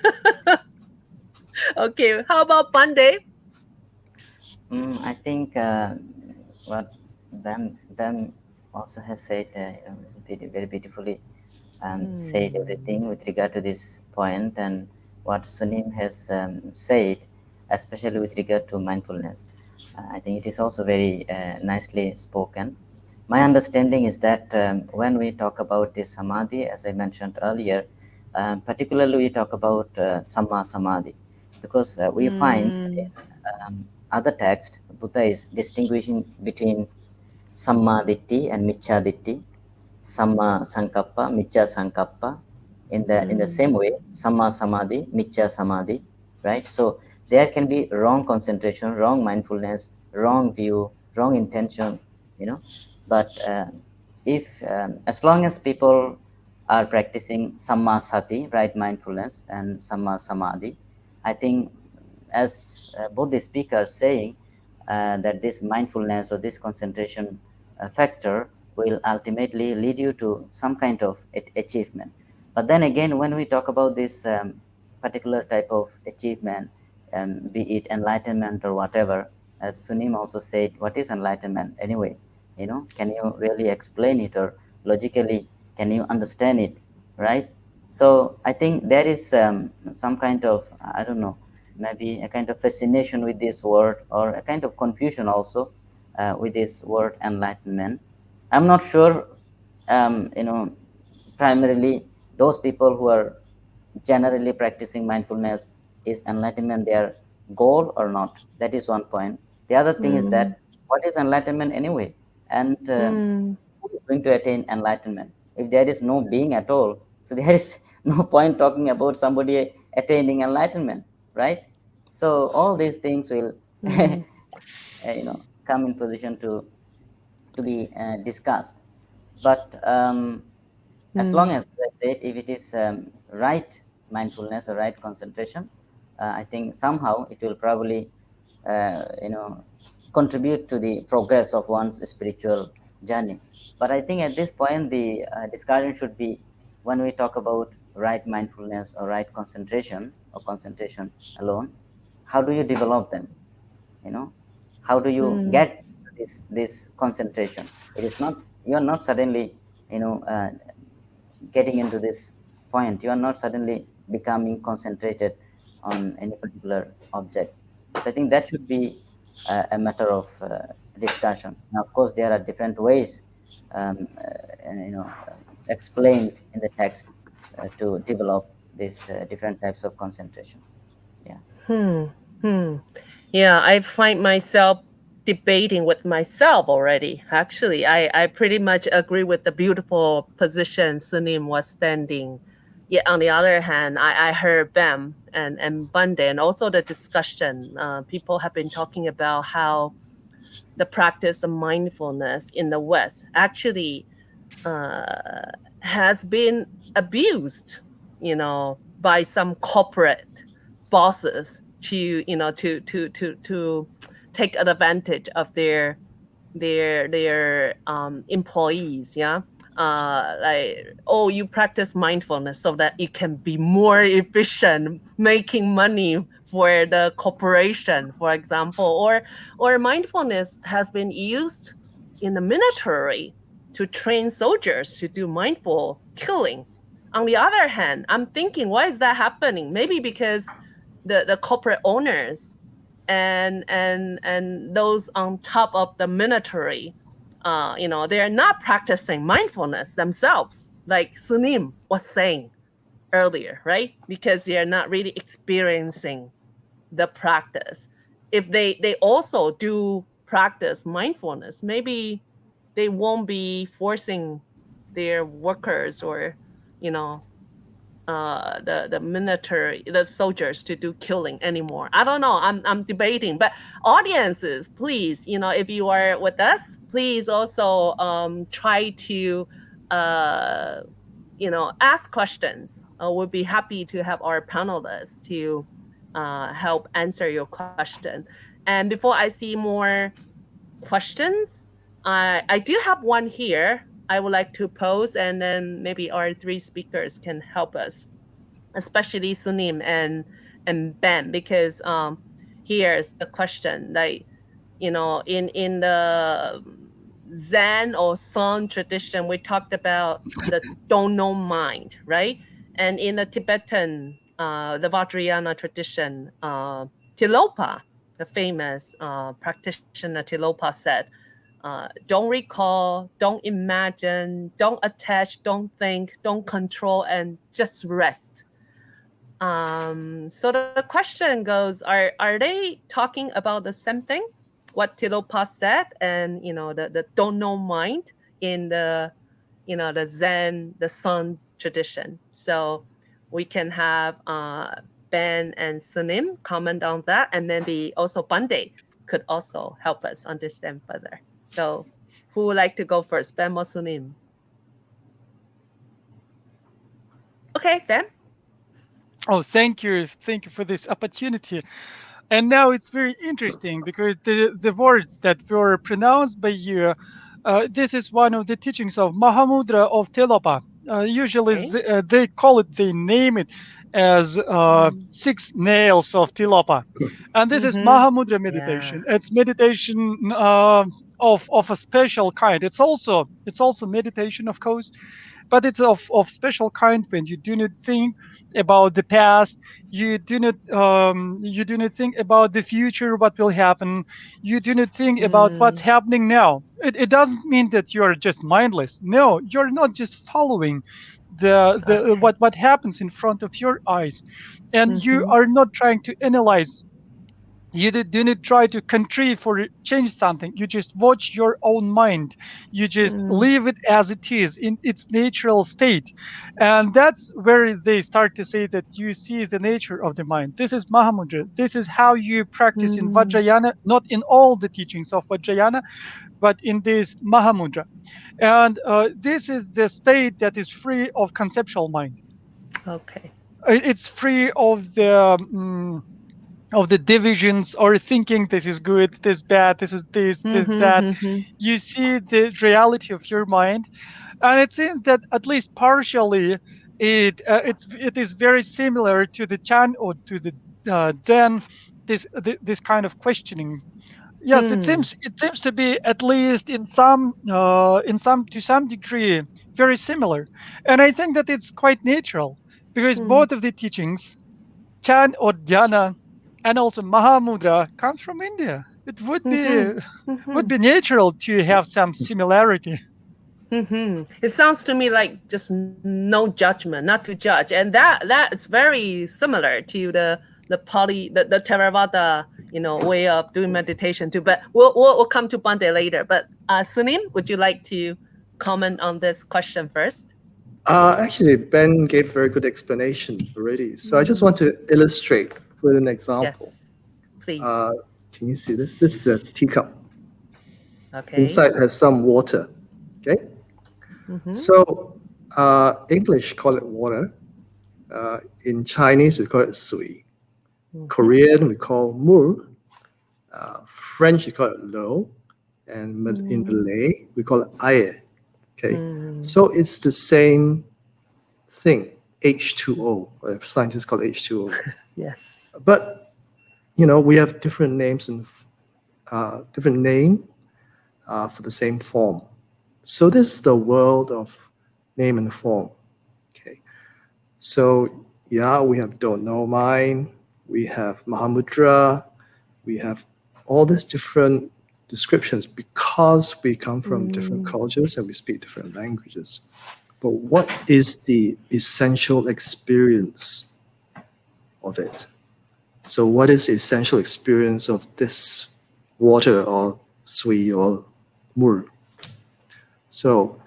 Okay, how about Monday? I think what Bam also has said is very beautifully said everything with regard to this point, and what Sunim has said, especially with regard to mindfulness. I think it is also very nicely spoken. My understanding is that when we talk about this samadhi, as I mentioned earlier, particularly we talk about samma samadhi, because we find in Mm, other texts, Buddha is distinguishing between samma ditti and miccha ditti, samma sankappa, miccha sankappa. In the same way, samma samadhi, miccha samadhi, right? So there can be wrong concentration, wrong mindfulness, wrong view, wrong intention, you know. But if as long as people are practicing samma sati, right mindfulness, and samma samadhi, I think as both the speakers saying that this mindfulness or this concentration factor will ultimately lead you to some kind of achievement. But then again, when we talk about this particular type of achievement, be it enlightenment or whatever, as Sunim also said, what is enlightenment anyway? Can you really explain it, or logically can you understand it, right? So I think there is some kind of, I don't know, maybe a kind of fascination with this word, or a kind of confusion also with this word enlightenment. I'm not sure, primarily those people who are generally practicing mindfulness, is enlightenment their goal or not? That is one point. The other thing is mm, that what is enlightenment anyway, and mm, who is going to attain enlightenment if there is no being at all? So there is no point talking about somebody attaining enlightenment, right? So all these things will mm, come in position to be discussed. But as long mm, as I said, if it is right mindfulness or right concentration, I think somehow it will probably contribute to the progress of one's spiritual journey. But I think at this point the discussion should be, when we talk about right mindfulness or right concentration or concentration alone, how do you develop them? you know how do you mm, get this concentration? It is not, you are not suddenly getting into this point. You are not suddenly becoming concentrated on any particular object. So I think that should be a matter of discussion. Now, of course, there are different ways explained in the text to develop these different types of concentration. Yeah. hmm, hmm. Yeah, I find myself debating with myself already. Actually, I pretty much agree with the beautiful position Sunim was standing. Yet on the other hand, I heard Bam and Bunde, and also the discussion. People have been talking about how the practice of mindfulness in the West actually has been abused, by some corporate bosses to take advantage of their employees. Yeah. Like, oh, you practice mindfulness so that you can be more efficient making money for the corporation, for example. Or mindfulness has been used in the military to train soldiers to do mindful killing. On the other hand, I'm thinking, why is that happening? Maybe because the corporate owners and those on top of the military, they're not practicing mindfulness themselves, like Sunim was saying earlier, right? Because they are not really experiencing the practice. If they also do practice mindfulness, maybe they won't be forcing their workers or, the military, the soldiers to do killing anymore. I don't know. I'm debating, but audiences, please, if you are with us, please also try to ask questions. We'll be happy to have our panelists to help answer your question. And before I see more questions, I do have one here I would like to pose, and then maybe our three speakers can help us, especially Sunim and Ben, because here's the question. Like, in the Zen or Sun tradition, we talked about the don't know mind, right? And in the Tibetan, the Vajrayana tradition, Tilopa, the famous practitioner Tilopa said, don't recall, don't imagine, don't attach, don't think, don't control, and just rest. So the question goes, are they talking about the same thing, what Tilopa said, and the don't know mind in the the Zen, the Sun tradition? So we can have Ben and Sunim comment on that, and maybe also Bande could also help us understand further. So who would like to go first, Ben or Sunim? Okay, Ben. Oh, thank you for this opportunity. And now it's very interesting because the words that were pronounced by you, this is one of the teachings of Mahamudra of Telopa. Usually Okay. they call it, they name it as 6 nails of Tilopa. And this is Mahamudra meditation. Yeah. It's meditation of a special kind. It's also meditation, of course, but it's of special kind when you do not think about the past, you do not think about the future, what will happen, you do not think about what's happening now. It doesn't mean that you are just mindless. No, you're not just following the Okay. what happens in front of your eyes, and you are not trying to analyze. You do not try to contrive or change something. You just watch your own mind. You just leave it as it is in its natural state. And that's where they start to say that you see the nature of the mind. This is Mahamudra. This is how you practice in Vajrayana, not in all the teachings of Vajrayana, but in this Mahamudra. And this is the state that is free of conceptual mind. Okay. It's free of the divisions or thinking this is good, this bad, this is this, this that. You see the reality of your mind, and it seems that at least partially it is very similar to the Chan or to the Zen. This kind of questioning. Yes, it seems to be at least in some to some degree very similar, and I think that it's quite natural because both of the teachings, Chan or Dhyana, and also Mahamudra, comes from India. It would be natural to have some similarity. It sounds to me like just no judgment, not to judge, and that is very similar to the Pali, the Theravada, way of doing meditation too. But we'll come to Bande later. But Sunim, would you like to comment on this question first? Actually, Ben gave very good explanation already. So I just want to illustrate with an example. Yes, please. Can you see this? This is a teacup. Okay. Inside has some water. Okay. So English call it water. In Chinese, we call it sui. Korean, we call mu. French, we call it lo. And in Malay, we call it air. Okay. So it's the same thing, H2O. Scientists call it H2O. Yes. But, we have different names and different name for the same form. So this is the world of name and form. Okay. So yeah, we have don't know mind, we have Mahamudra, we have all these different descriptions because we come from different cultures and we speak different languages. But what is the essential experience of it? So what is the essential experience of this water or sui or mur? So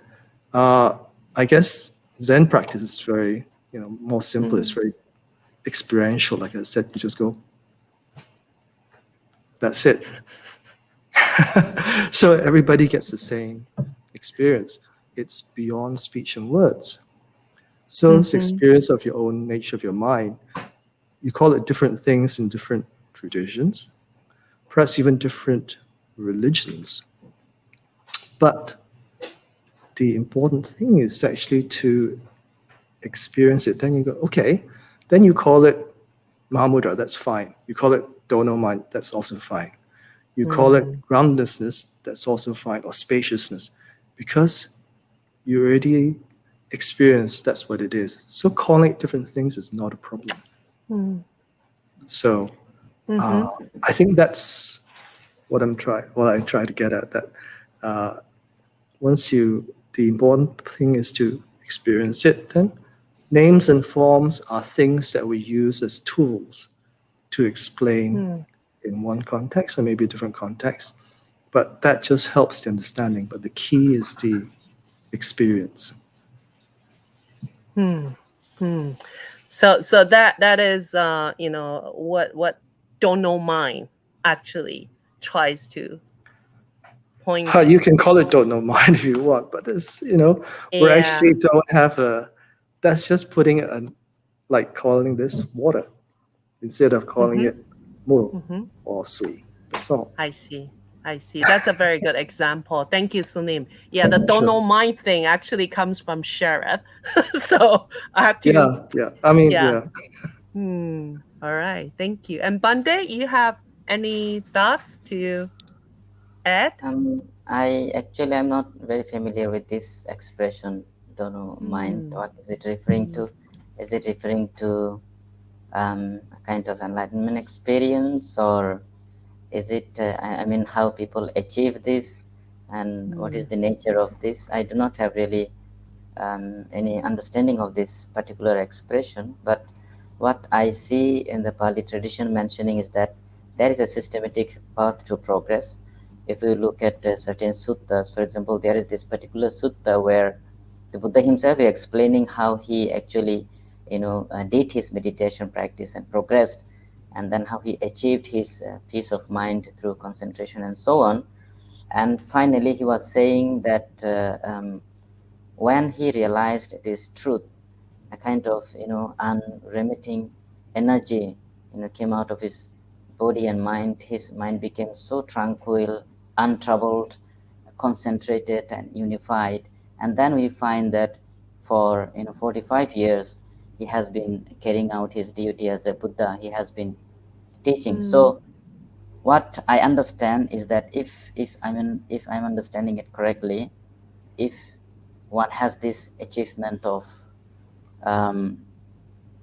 I guess Zen practice is very, more simple. It's very experiential. Like I said, you just go, that's it. So everybody gets the same experience. It's beyond speech and words. So it's the experience of your own nature of your mind. You call it different things in different traditions, perhaps even different religions. But the important thing is actually to experience it. Then you go, okay, then you call it Mahamudra, that's fine. You call it don't know mind, that's also fine. You call it groundlessness, that's also fine, or spaciousness, because you already experienced that's what it is. So calling it different things is not a problem. So I think that's what I try to get at. That the important thing is to experience it. Then names and forms are things that we use as tools to explain in one context or maybe a different context. But that just helps the understanding. But the key is the experience. So that is what don't know mind actually tries to point to. You can call it don't know mind if you want, but it's we actually don't have that's just putting it like calling this water instead of calling it mu or sui. That's all. I see. That's a very good example. Thank you, Sunim. Yeah, the don't know mind thing actually comes from Sheriff. So I have to. Yeah. I mean, All right. Thank you. And Bande, you have any thoughts to add? I'm not very familiar with this expression, don't know mind. What is it referring to? Is it referring to a kind of enlightenment experience, or is it how people achieve this, and what is the nature of this? I do not have really any understanding of this particular expression, but what I see in the Pali tradition mentioning is that there is a systematic path to progress. If you look at certain suttas, for example, there is this particular sutta where the Buddha himself is explaining how he actually did his meditation practice and progressed, and then how he achieved his peace of mind through concentration and so on. And finally he was saying that when he realized this truth, a kind of unremitting energy came out of his body and mind. His mind became so tranquil, untroubled, concentrated and unified. And then we find that for 45 years he has been carrying out his duty as a Buddha. He has been teaching. So what I understand is that if I'm understanding it correctly, if one has this achievement of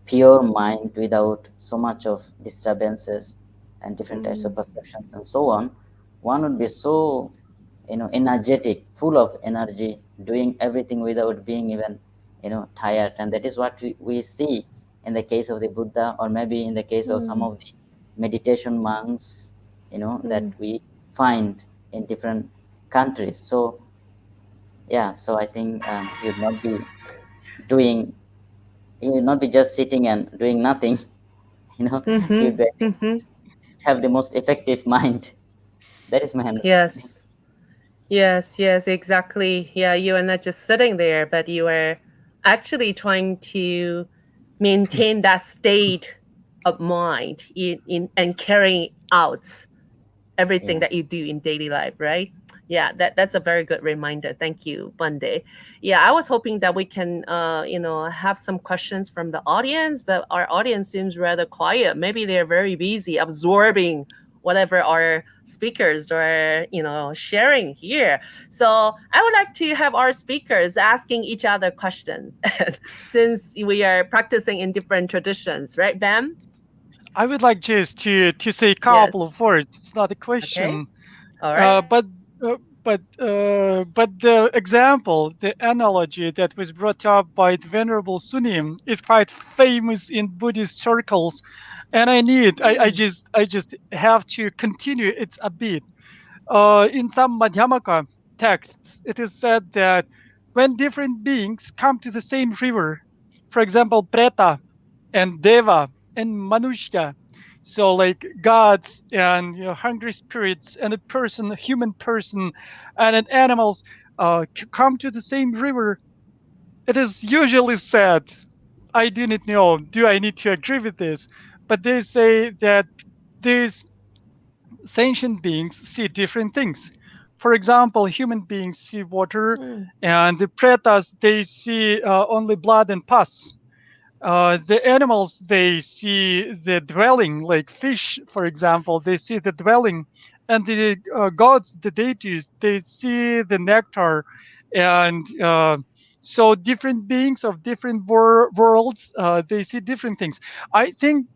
pure mind without so much of disturbances and different types of perceptions and so on, one would be so energetic, full of energy, doing everything without being even tired. And that is what we see in the case of the Buddha, or maybe in the case of some of the meditation monks that we find in different countries. So I think he would not be just sitting and doing nothing. He would have the most effective mind. That is my understanding. Yes, exactly. Yeah, you are not just sitting there, but you are actually trying to maintain that state of mind in and carrying out everything that you do in daily life, right? Yeah, that's a very good reminder. Thank you, Bande. Yeah, I was hoping that we can have some questions from the audience, but our audience seems rather quiet. Maybe they're very busy absorbing whatever our speakers are sharing here. So I would like to have our speakers asking each other questions since we are practicing in different traditions, right, Bam? I would like just to say a couple of words. It's not a question. Okay. All right. But but the example, the analogy that was brought up by the Venerable Sunim is quite famous in Buddhist circles, and I just have to continue it a bit. In some Madhyamaka texts, it is said that when different beings come to the same river, for example, Preta and Deva and Manushya, so like gods and hungry spirits and a person, a human person, and an animals come to the same river, it is usually said, I do not know, do I need to agree with this? But they say that these sentient beings see different things. For example, human beings see water, and the pretas, they see only blood and pus. The animals, they see the dwelling, like fish, for example, they see the dwelling, and the gods, the deities, they see the nectar, and so different beings of different worlds, they see different things. I think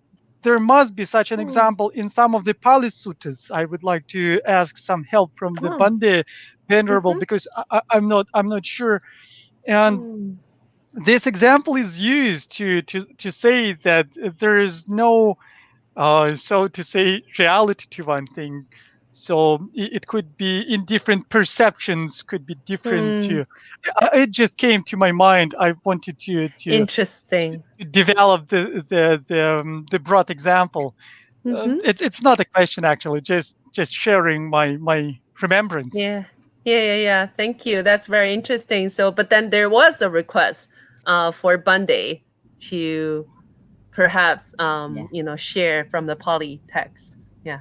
there must be such an example in some of the Pali suttas. I would like to ask some help from the Oh. Bande Venerable because I'm not sure. And this example is used to say that there is no so to say reality to one thing, so it could be in different perceptions, could be different to it just came to my mind. I wanted to Interesting. develop the broad example. It's not a question actually, just sharing my remembrance. Yeah. Thank you. That's very interesting. So, but then there was a request for Bande to perhaps Yeah. share from the Pali text. Yeah.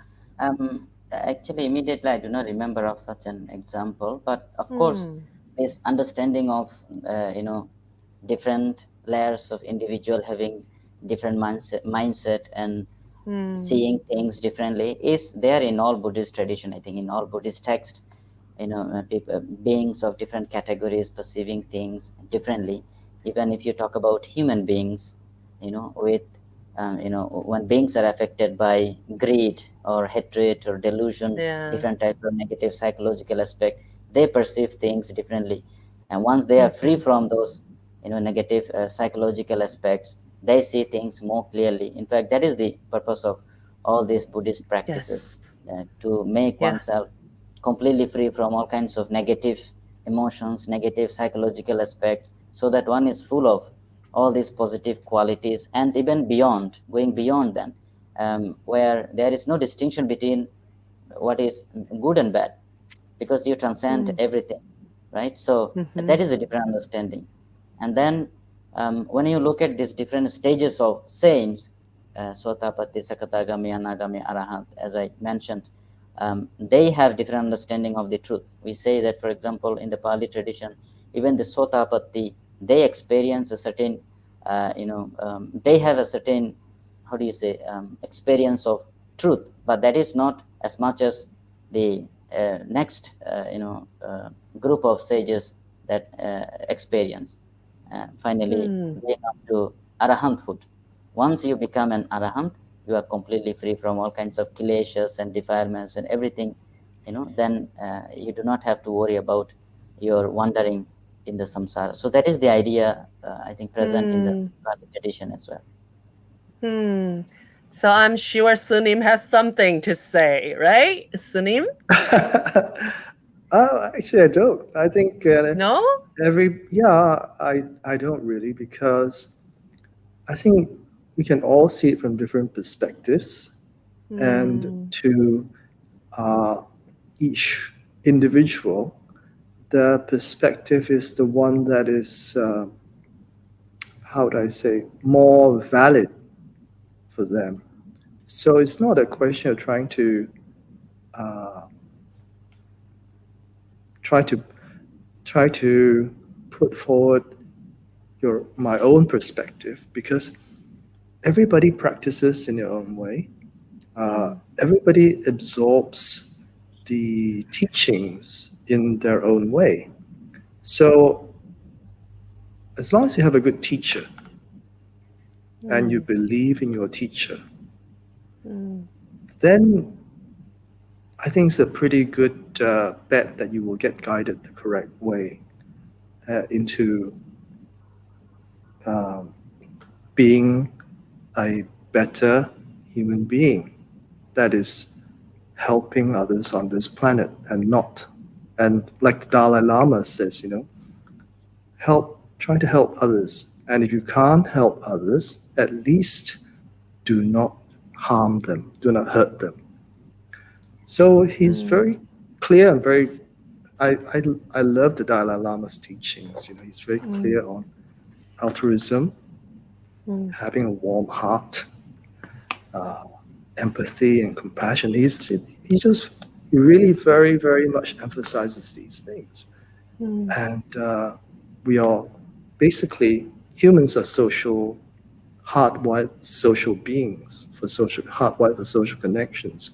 Actually, immediately I do not remember of such an example, but of course, this understanding of different layers of individual having different mindset and seeing things differently is there in all Buddhist tradition. I think in all Buddhist text, beings of different categories perceiving things differently. Even if you talk about human beings, with when beings are affected by greed or hatred or delusion, Yeah. different types of negative psychological aspect, they perceive things differently. And once they are free from those negative psychological aspects, they see things more clearly. In fact, that is the purpose of all these Buddhist practices, Yes. to make Yeah. oneself completely free from all kinds of negative emotions, negative psychological aspects, so that one is full of all these positive qualities, and even beyond, going beyond them, where there is no distinction between what is good and bad, because you transcend everything, right? So that is a different understanding. And then when you look at these different stages of saints, Sotapatti, Sakatagami, Anagami, Arahant, as I mentioned, they have different understanding of the truth. We say that, for example, in the Pali tradition, even the Sotapatti, they experience a certain, they have a certain, how do you say, experience of truth, but that is not as much as the next, group of sages that experience. Finally, going up to arahanthood. Once you become an arahant, you are completely free from all kinds of kileshas and defilements and everything. Then you do not have to worry about your wandering in the samsara. So that is the idea, I think, present in the Pali tradition as well. So I'm sure Sunim has something to say, right? Sunim? Actually, I don't. I think No? I don't really, because I think we can all see it from different perspectives, and to each individual, the perspective is the one that is, how would I say, more valid for them. So it's not a question of trying to try to put forward my own perspective, because everybody practices in their own way. Everybody absorbs the teachings in their own way. So as long as you have a good teacher and you believe in your teacher, then I think it's a pretty good bet that you will get guided the correct way into um, being a better human being that is helping others on this planet and not. And like the Dalai Lama says, try to help others. And if you can't help others, at least do not harm them, do not hurt them. So he's very clear and very. I love the Dalai Lama's teachings. He's very clear on altruism, having a warm heart, empathy and compassion. He really very, very much emphasizes these things. And we are basically, humans are hardwired social beings hardwired for social connections.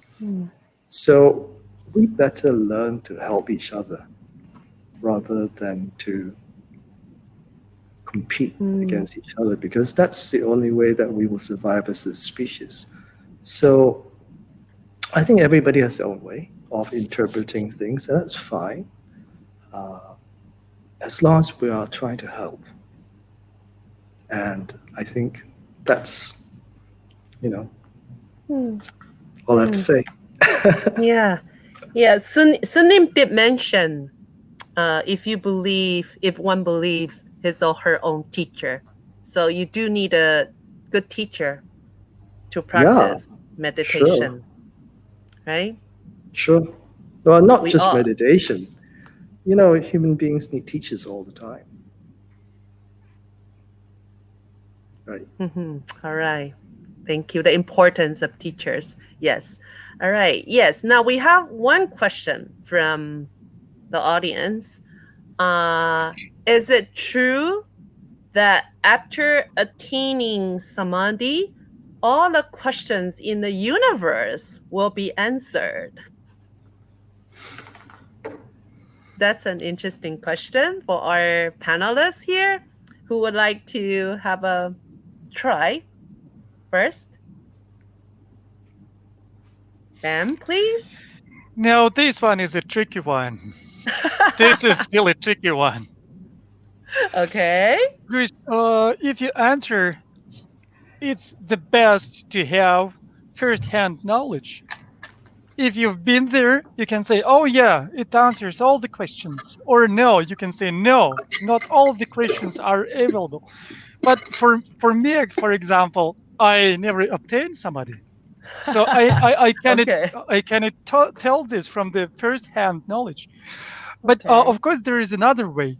So we better learn to help each other rather than to compete against each other, because that's the only way that we will survive as a species. So I think everybody has their own way of interpreting things, and that's fine, as long as we are trying to help. And I think that's, all I have to say. Yeah. Sunim did mention, if one believes his or her own teacher. So you do need a good teacher to practice meditation, right? Sure. Well, not We just all- meditation. Human beings need teachers all the time. Right. All right. Thank you. The importance of teachers. Yes. All right. Yes. Now we have one question from the audience. Is it true that after attaining Samadhi, all the questions in the universe will be answered? That's an interesting question for our panelists here. Who would like to have a try first? Ben, please. No, this one is a tricky one. This is really tricky one. Okay. Because if you answer, it's the best to have first-hand knowledge. If you've been there, you can say, oh yeah, it answers all the questions. Or no, you can say, no, not all of the questions are available. But for me, for example, I never obtained Samadhi. So I cannot, Okay. I cannot tell this from the first-hand knowledge. But Okay. of course, there is another way.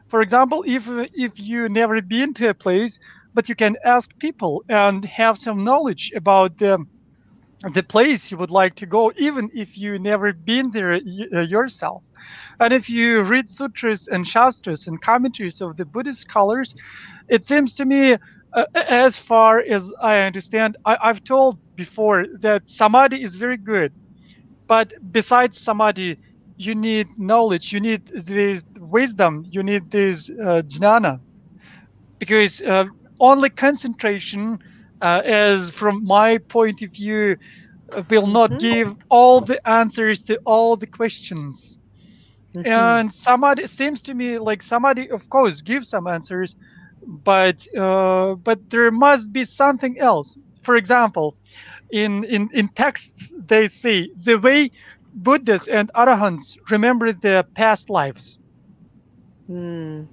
For example, if you never been to a place, but you can ask people and have some knowledge about the place you would like to go, even if you never been there yourself. And if you read sutras and shastras and commentaries of the Buddhist scholars, it seems to me, as far as I understand, I've told before that Samadhi is very good. But besides Samadhi, you need knowledge, you need this wisdom, you need this jnana. Because only concentration, as from my point of view, will not give all the answers to all the questions. And Samadhi seems to me like Samadhi, of course, gives some answers, but there must be something else. For example, in texts they say the way Buddhas and Arahants remember their past lives, and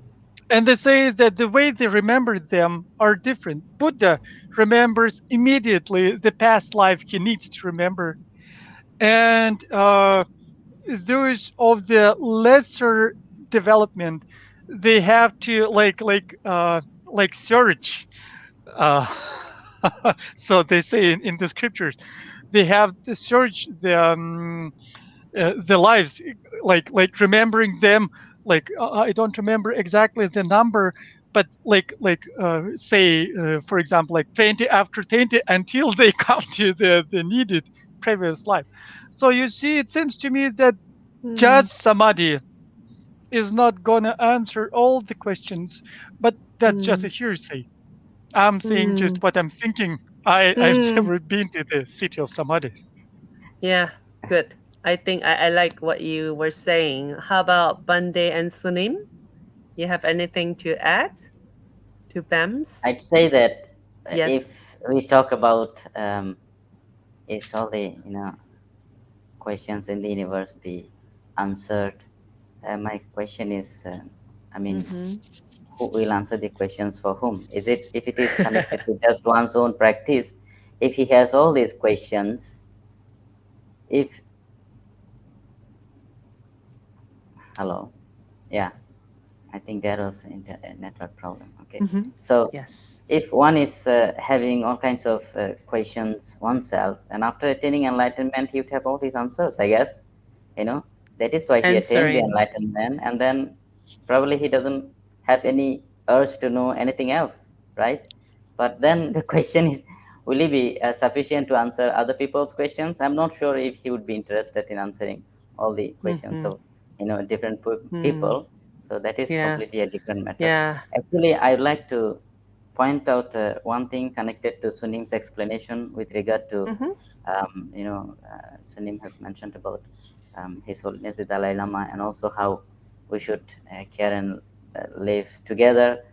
they say that the way they remember them are different. Buddha remembers immediately the past life he needs to remember, and those of the lesser development, they have to like search. Uh, so they say in the scriptures, they have to search the lives, like remembering them. Like I don't remember exactly the number, but say for example like 20 after 20 until they come to the needed previous life. So you see, it seems to me that just samadhi is not gonna answer all the questions, but that's just a hearsay. I'm saying just what I'm thinking. I've never been to the city of Samadhi. Yeah. Good. I think I like what you were saying. How about Bande and Sunim? You have anything to add to BAMS? I'd say that Yes. if we talk about is all the questions in the universe be answered, my question is, I mean, Mm-hmm. who will answer the questions for whom? Is it if it is connected to just one's own practice? If he has all these questions, if hello, yeah, I think there was a network problem. Okay, Mm-hmm. so Yes. if one is having all kinds of questions oneself, and after attaining enlightenment, he would have all these answers, I guess. That is why he attained the Answering. enlightenment, and then probably he doesn't have any urge to know anything else, right? But then the question is, will he be sufficient to answer other people's questions? I'm not sure if he would be interested in answering all the questions Mm-hmm. of different Mm. people. So that is Yeah. completely a different matter. Yeah. Actually, I would like to point out one thing connected to Sunim's explanation with regard to Mm-hmm. Sunim has mentioned about His Holiness the Dalai Lama, and also how we should care and live together.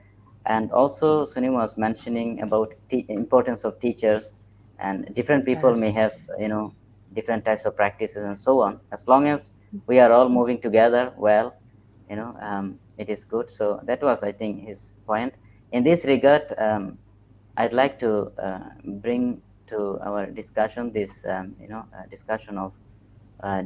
And also, Sunim was mentioning about importance of teachers, and different people may have Yes. different types of practices and so on. As long as we are all moving together, well, it is good. So that was, I think, his point. In this regard, I'd like to bring to our discussion this, discussion of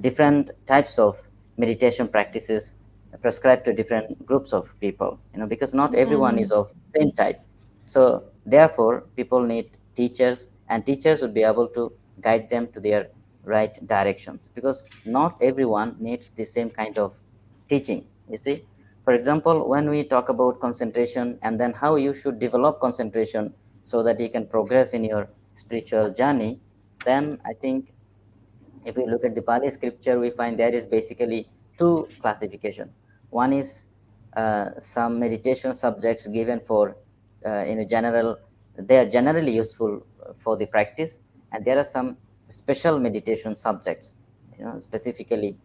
different types of meditation practices prescribed to different groups of people, because not everyone is Mm. of same type. So therefore, people need teachers, and teachers would be able to guide them to their right directions, because not everyone needs the same kind of teaching. You see, for example, when we talk about concentration and then how you should develop concentration so that you can progress in your spiritual journey, then I think if we look at the Pali scripture, we find there is basically two classification. One is some meditation subjects given for general. They are generally useful for the practice, and there are some special meditation subjects, specifically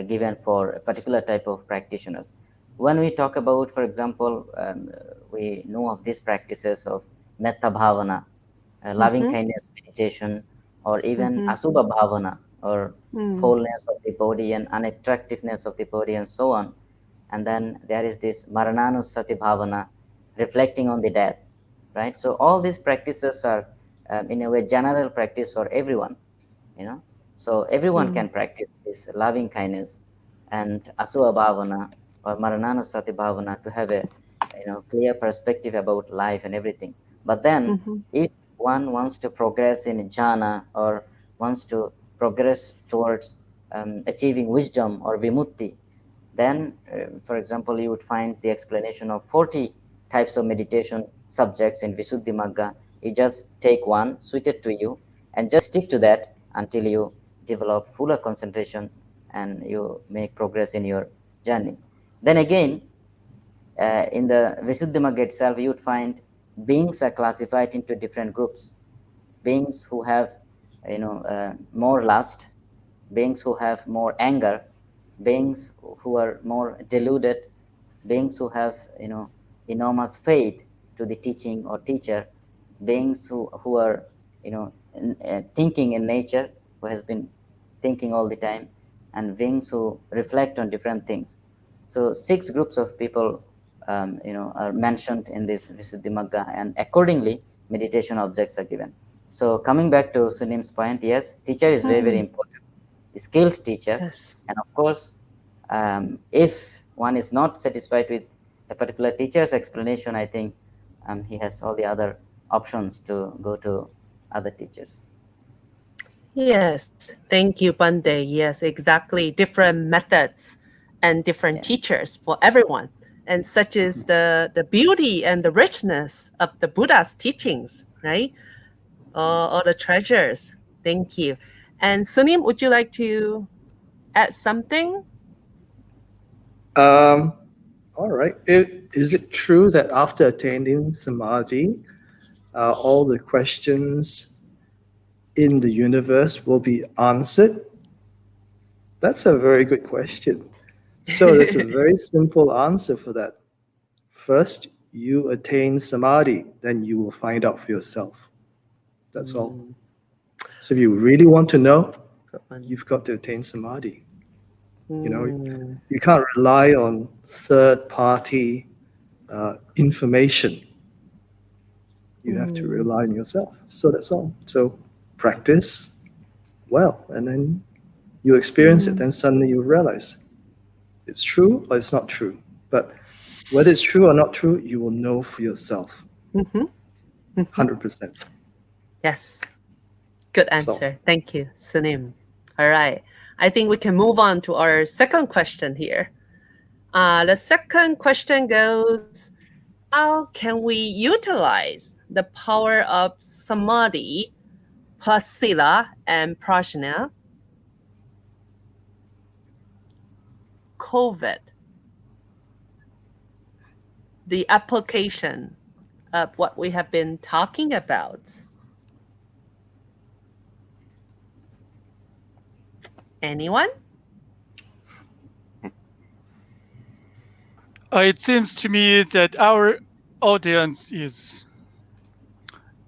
given for a particular type of practitioners. When we talk about, for example, we know of these practices of metta bhavana, loving Mm-hmm. kindness meditation, or even Mm-hmm. asubha bhavana, or Mm. fullness of the body and unattractiveness of the body, and so on. And then there is this marananusati bhavana, reflecting on the death, right? So all these practices are, in a way, general practice for everyone, you know. So everyone Mm. can practice this loving kindness and asubha bhavana or marananusati bhavana to have a clear perspective about life and everything. But then, Mm-hmm. if one wants to progress in jhana, or wants to progress towards achieving wisdom or vimutti, then, for example, you would find the explanation of 40 types of meditation subjects in Visuddhimagga. You just take one, switch it to you, and just stick to that until you develop fuller concentration and you make progress in your journey. Then again, in the Visuddhimagga itself, you would find beings are classified into different groups. Beings who have, more lust, beings who have more anger, beings who are more deluded, beings who have, enormous faith to the teaching or teacher, beings who are, thinking in nature, who has been thinking all the time, and beings who reflect on different things. So six groups of people, are mentioned in this Visuddhimagga, and accordingly, meditation objects are given. So coming back to Sunim's point, yes, teacher is very, very Mm. important, skilled teacher. Yes. And of course, if one is not satisfied with a particular teacher's explanation, I think he has all the other options to go to other teachers. Yes. Thank you, Bande. Yes, exactly. Different methods and different Yeah. teachers for everyone. And such is the beauty and the richness of the Buddha's teachings, right? All the treasures. Thank you. And Sunim, would you like to add something? Um, all right. Is it true that after attaining samadhi, all the questions in the universe will be answered? That's a very good question. So there's a very simple answer for that. First, you attain samadhi, then you will find out for yourself. That's all. So if you really want to know, you've got to attain samadhi. You know, you can't rely on third-party information. You have to rely on yourself. So that's all. So practice well, and then you experience it. Then suddenly you realize it's true or it's not true. But whether it's true or not true, you will know for yourself. 100%. Yes. Good answer. Thank you, Sunim. All right. I think we can move on to our second question here. The second question goes, how can we utilize the power of Samadhi plus Sila and Prajna, COVID, the application of what we have been talking about? Anyone? It seems to me that our audience is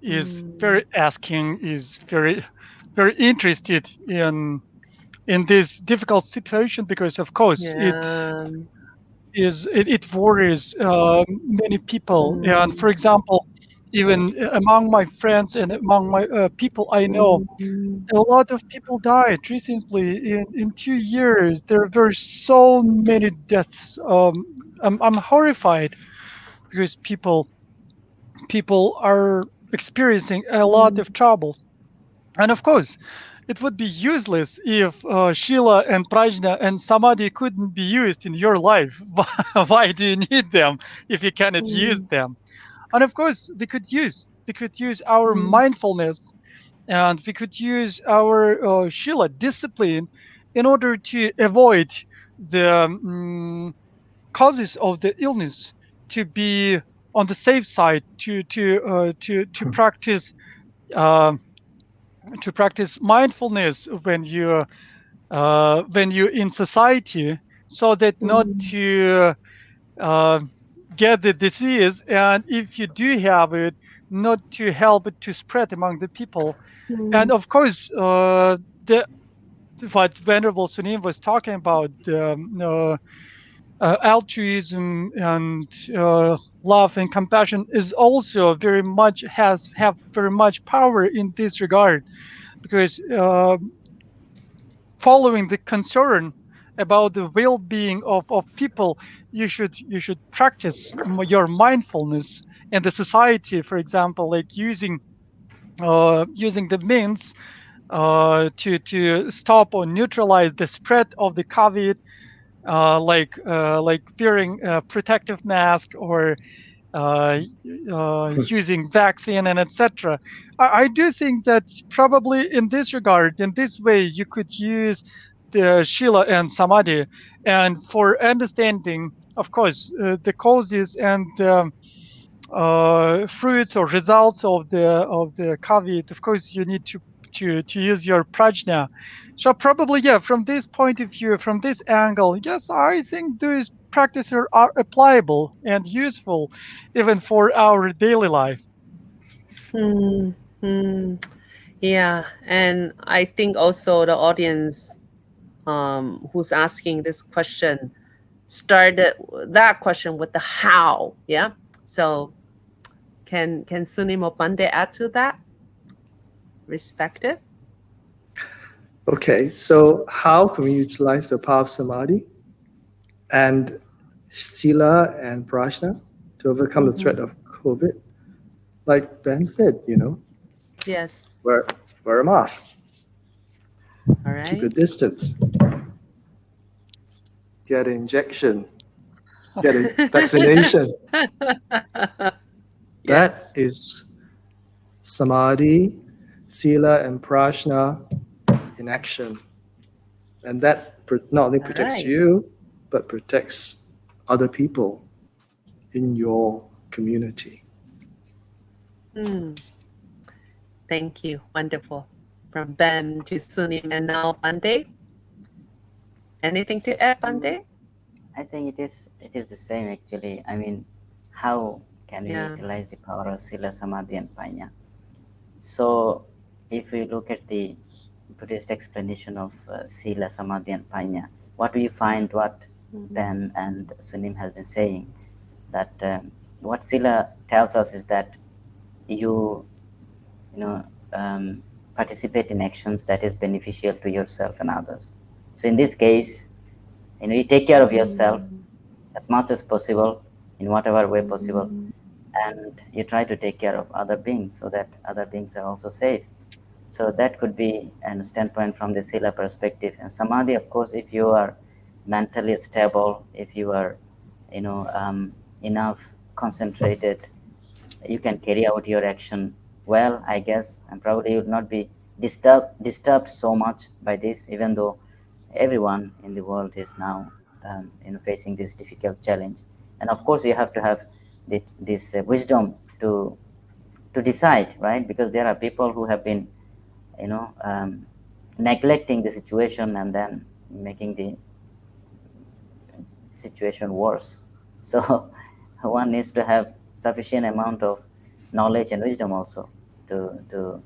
very asking, is very interested in this difficult situation, because of course it worries many people. And for example, even among my friends and among my people I know, a lot of people died recently. In 2 years, there were so many deaths. I'm horrified, because people are experiencing a lot of troubles. And of course, it would be useless if Shila and Prajna and Samadhi couldn't be used in your life. Why do you need them if you cannot use them? And of course, we could use our mindfulness, and we could use our Shila discipline in order to avoid the causes of the illness, to be on the safe side, to practice mindfulness when you're in society, so that not to get the disease, and if you do have it, not to help it to spread among the people. And of course, what Venerable Sunim was talking about, altruism and love and compassion is also have very much power in this regard, because following the concern about the well-being of people, you should practice your mindfulness in the society. For example, like using the means to stop or neutralize the spread of the COVID, like wearing a protective mask, or using vaccine, and etc. I do think that probably in this regard, in this way, you could use the Shila and Samadhi. And for understanding, of course, the causes and fruits or results of the COVID, of course, you need to use your prajna. So probably, yeah, from this point of view, from this angle, yes, I think these practices are applicable and useful even for our daily life. Yeah, and I think also the audience who's asking this question started that question with the how. Yeah, so can Sunim or Pandey add to that respective? Okay, so how can we utilize the power of samadhi and sila and prajna to overcome the threat of COVID? Like Ben said, Yes. wear a mask, All right. keep a distance, get an injection, get a vaccination. That is samadhi, sila, and prajna in action. And that not only protects you, but protects other people in your community. Thank you. Wonderful. From Ben to Sunim and now Pandey. Anything to add, Pante? I think it is the same actually. I mean, how can we Yeah. utilize the power of Sila, Samadhi, and Panya? So, if we look at the Buddhist explanation of Sila, Samadhi, and Panya, what we find, what Ben and Sunim has been saying, that what Sila tells us is that you, you know, um, participate in actions that is beneficial to yourself and others. So, in this case, you take care of yourself as much as possible in whatever way possible, and you try to take care of other beings so that other beings are also safe. So that could be a standpoint from the Sila perspective. And Samadhi, of course, if you are mentally stable, if you are enough concentrated, you can carry out your action well, I guess, and probably you would not be disturbed so much by this, even though everyone in the world is now facing this difficult challenge. And of course, you have to have this wisdom to decide, right? Because there are people who have been, neglecting the situation and then making the situation worse. So one needs to have sufficient amount of knowledge and wisdom also to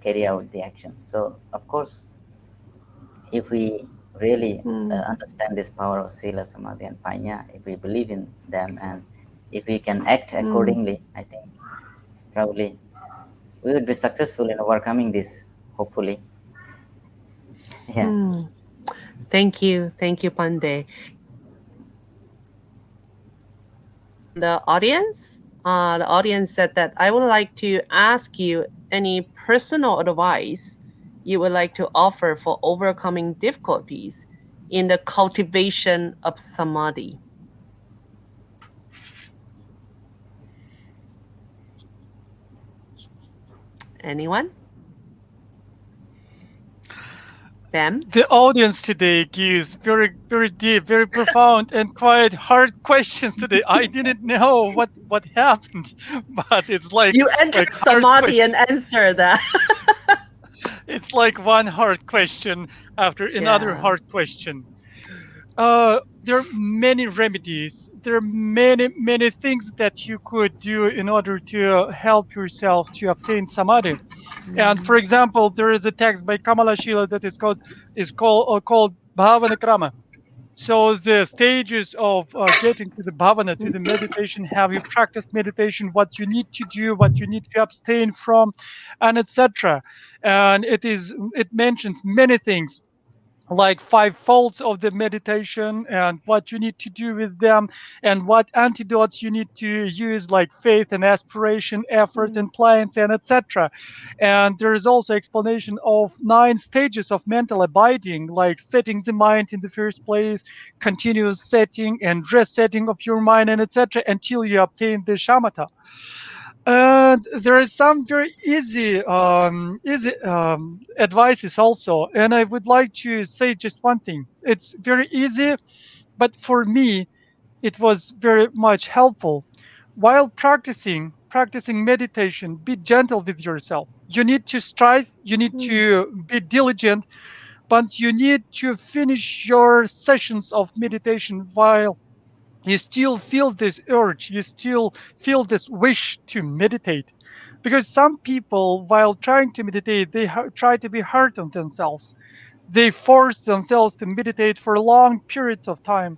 carry out the action. So of course, if we really understand this power of Sila, Samadhi, and Panya, if we believe in them, and if we can act accordingly, I think probably we would be successful in overcoming this, hopefully. Yeah. Thank you, Pande. The audience, said that I would like to ask you any personal advice you would like to offer for overcoming difficulties in the cultivation of samadhi. Anyone? Bam? The audience today gives very, very deep, very profound, and quite hard questions today. I didn't know what happened, but it's You entered hard samadhi question. and answer that. It's like one hard question after another Yeah. hard question. There are many remedies. There are many things that you could do in order to help yourself to obtain samadhi. And for example, there is a text by Kamala Shila that is called Bhavana Krama. So the stages of getting to the bhavana, to the meditation, have you practiced meditation, what you need to do, what you need to abstain from, and etc. And it mentions many things like 5 folds of the meditation and what you need to do with them and what antidotes you need to use, like faith and aspiration, effort and pliance, and etc. And there is also explanation of 9 stages of mental abiding, like setting the mind in the first place, continuous setting and resetting of your mind, and etc., until you obtain the shamatha. And there is some very easy advices also. And I would like to say just one thing. It's very easy, but for me, it was very much helpful. While practicing meditation, be gentle with yourself. You need to strive, you need to be diligent, but you need to finish your sessions of meditation while you still feel this urge, you still feel this wish to meditate. Because some people, while trying to meditate, they try to be hard on themselves. They force themselves to meditate for long periods of time.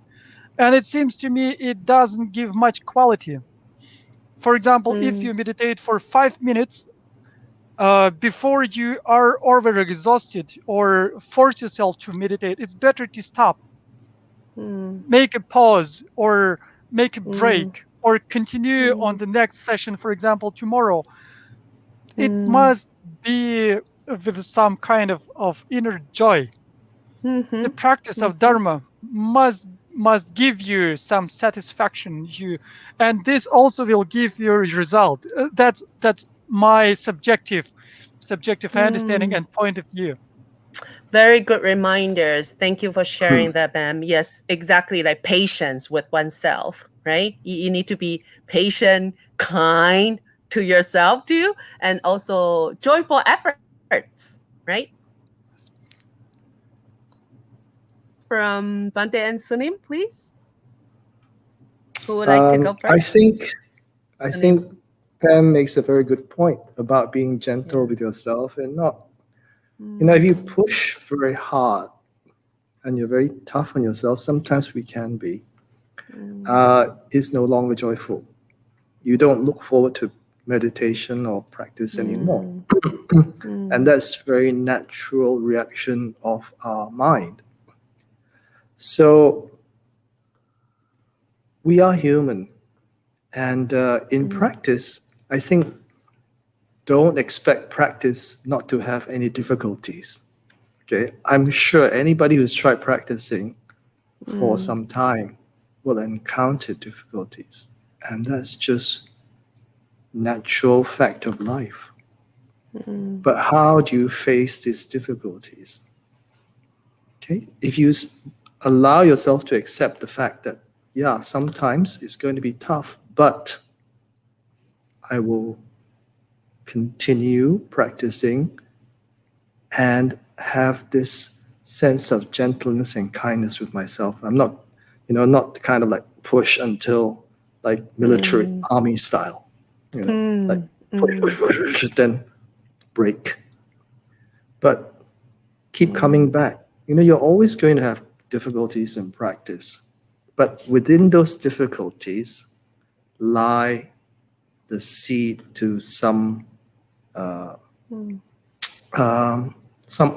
And it seems to me it doesn't give much quality. For example, if you meditate for 5 minutes, before you are over exhausted or force yourself to meditate, it's better to stop, make a pause, or make a break, or continue on the next session, for example, tomorrow. It must be with some kind of inner joy. The practice of dharma must give you some satisfaction, and this also will give you a result. That's my subjective understanding and point of view. Very good reminders. Thank you for sharing that, Bam. Yes, exactly. Like patience with oneself, right? You need to be patient, kind to yourself too, and also joyful efforts, right? from Bante and Sunim, please? Who would like to go I first? think Pam makes a very good point about being gentle with yourself and not, if you push very hard and you're very tough on yourself, sometimes we can be, is no longer joyful. You don't look forward to meditation or practice anymore. And that's very natural reaction of our mind. So we are human. And in practice, I think don't expect practice not to have any difficulties. Okay, I'm sure anybody who's tried practicing for some time will encounter difficulties. And that's just natural fact of life. But how do you face these difficulties? Okay, if you allow yourself to accept the fact that, yeah, sometimes it's going to be tough, but I will continue practicing and have this sense of gentleness and kindness with myself. I'm not, not kind of like push until like military army style, like push, then break. But keep coming back. You're always going to have difficulties in practice. But within those difficulties lie the seed to some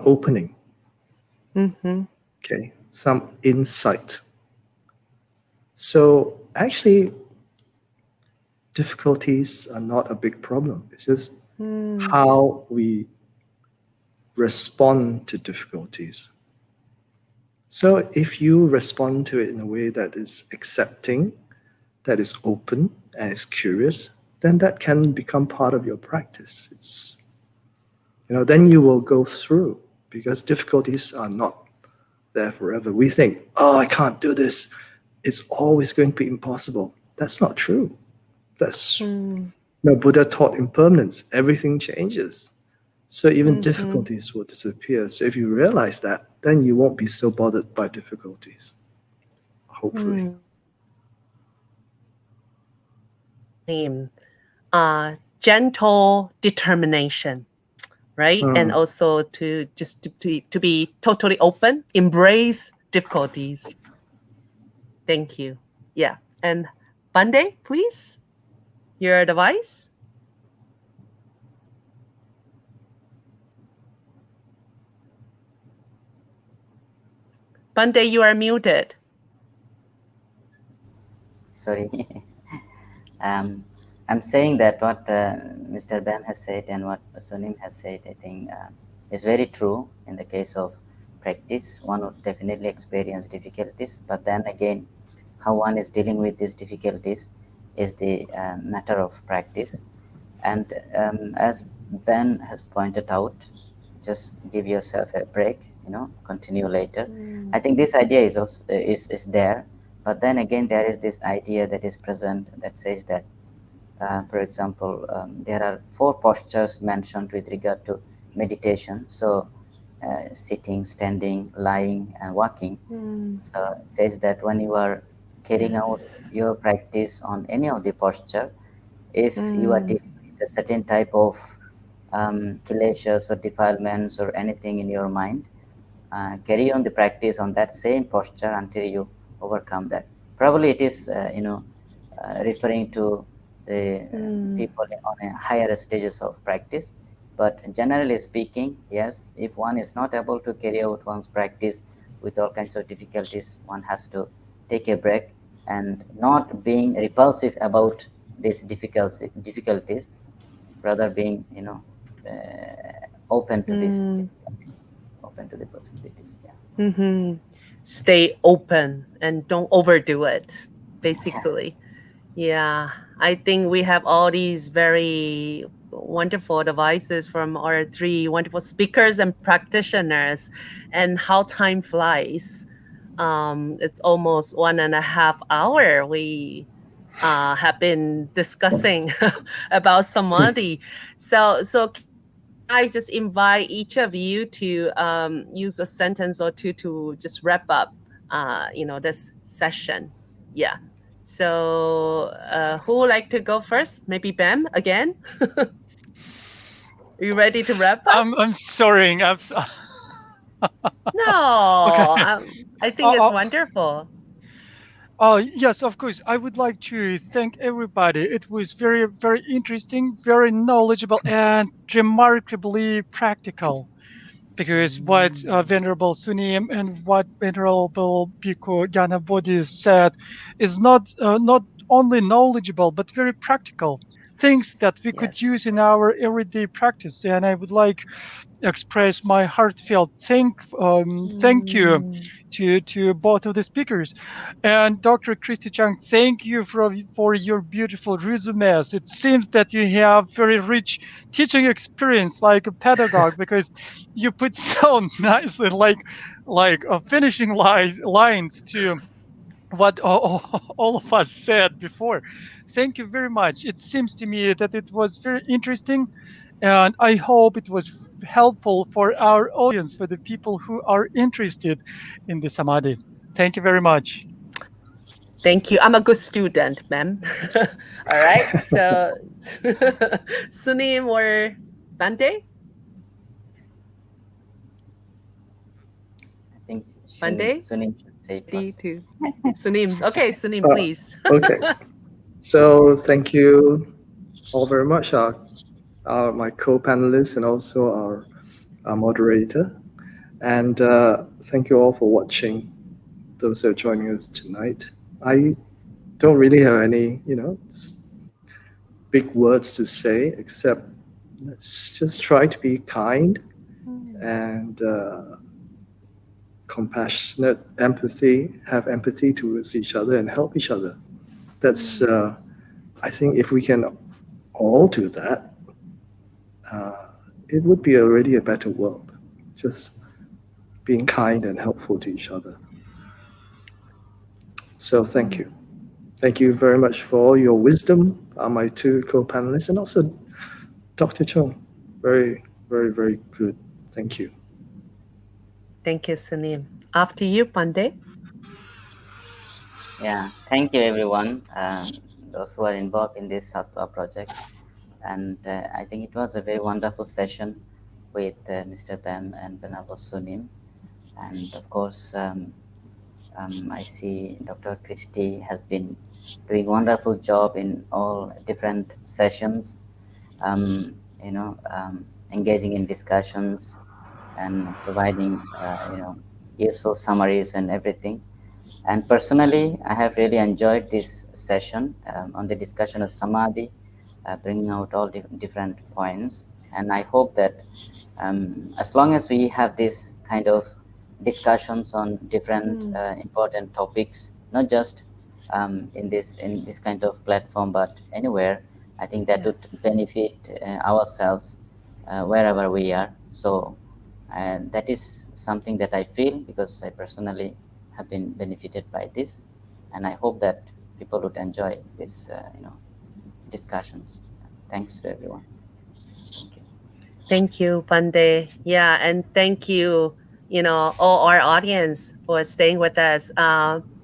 opening. Okay, some insight. So actually, difficulties are not a big problem. It's just how we respond to difficulties. So if you respond to it in a way that is accepting, that is open, and is curious, then that can become part of your practice. It's, then you will go through, because difficulties are not there forever. We think, oh, I can't do this. It's always going to be impossible. That's not true. That's, Buddha taught impermanence. Everything changes. So even difficulties will disappear. So if you realize that, then you won't be so bothered by difficulties, hopefully. Gentle determination, right? And also to be totally open, embrace difficulties. Thank you. Yeah. And Bande, please, your advice. Bande, you are muted. Sorry. I'm saying that what Mr. Bam has said and what Sunim has said, I think is very true. In the case of practice, one would definitely experience difficulties, but then again, how one is dealing with these difficulties is the matter of practice. And as Ben has pointed out, just give yourself a break, continue later. I think this idea is also is there, but then again, there is this idea that is present that says that, for example, there are 4 postures mentioned with regard to meditation. So sitting, standing, lying, and walking. So it says that when you are carrying out your practice on any of the posture, if you are dealing with a certain type of kileshas or defilements or anything in your mind, carry on the practice on that same posture until you overcome that. Probably it is, referring to the people on a higher stages of practice. But generally speaking, yes, if one is not able to carry out one's practice with all kinds of difficulties, one has to take a break and not being repulsive about these difficulties, rather being, open to these difficulties, open to the possibilities. Yeah. Stay open and don't overdo it, basically. Yeah. I think we have all these very wonderful advices from our 3 wonderful speakers and practitioners, and how time flies. It's almost 1.5 hours we have been discussing about Samadhi. So I just invite each of you to use a sentence or two to just wrap up this session. Yeah. So who would like to go first? Maybe Bam again? Are you ready to wrap up? I'm sorry. No, Okay. I think it's Uh, wonderful. yes, of course. I would like to thank everybody. It was very, very interesting, very knowledgeable, and remarkably practical. Because what Venerable Sunim and what Venerable Bhikkhu Gyanabodhi said is not only knowledgeable but very practical things that we could Yes. use in our everyday practice. And I would like express my heartfelt thank you Mm. to both of the speakers. And Dr. Christie Chang, thank you for your beautiful resumes. It seems that you have very rich teaching experience like a pedagogue, because you put so nicely like finishing lines to what all of us said before. Thank you very much. It seems to me that it was very interesting, and I hope it was helpful for our audience, for the people who are interested in the Samadhi. Thank you very much. Thank you. I'm a good student, ma'am. All right. So, Sunim or Bande? I think Bande? Sunim should say Ready first. to Sunim. Okay, Sunim, Uh, please. okay. So thank you all very much, my co-panelists and also our moderator. And thank you all for watching, those who are joining us tonight. I don't really have any, big words to say, except let's just try to be kind and compassionate, have empathy towards each other and help each other. That's, I think if we can all do that, it would be already a better world. Just being kind and helpful to each other. So thank you. Thank you very much for all your wisdom, my two co-panelists, and also Dr. Chong. Very, very, very good. Thank you. Thank you, Sunim. After you, Bande. Yeah, thank you everyone, those who are involved in this Sattva project. And I think it was a very wonderful session with Mr. Bam and Venerable Sunim. And of course, I see Dr. Christie has been doing wonderful job in all different sessions, engaging in discussions and providing, useful summaries and everything. And personally, I have really enjoyed this session on the discussion of Samadhi, bringing out all different points. And I hope that as long as we have this kind of discussions on different important topics, not just in this kind of platform, but anywhere, I think that would benefit ourselves wherever we are. So that is something that I feel, because I personally have been benefited by this, and I hope that people would enjoy this, discussions. Thanks to everyone. Thank you, Bande. Yeah, and thank you, all our audience for staying with us.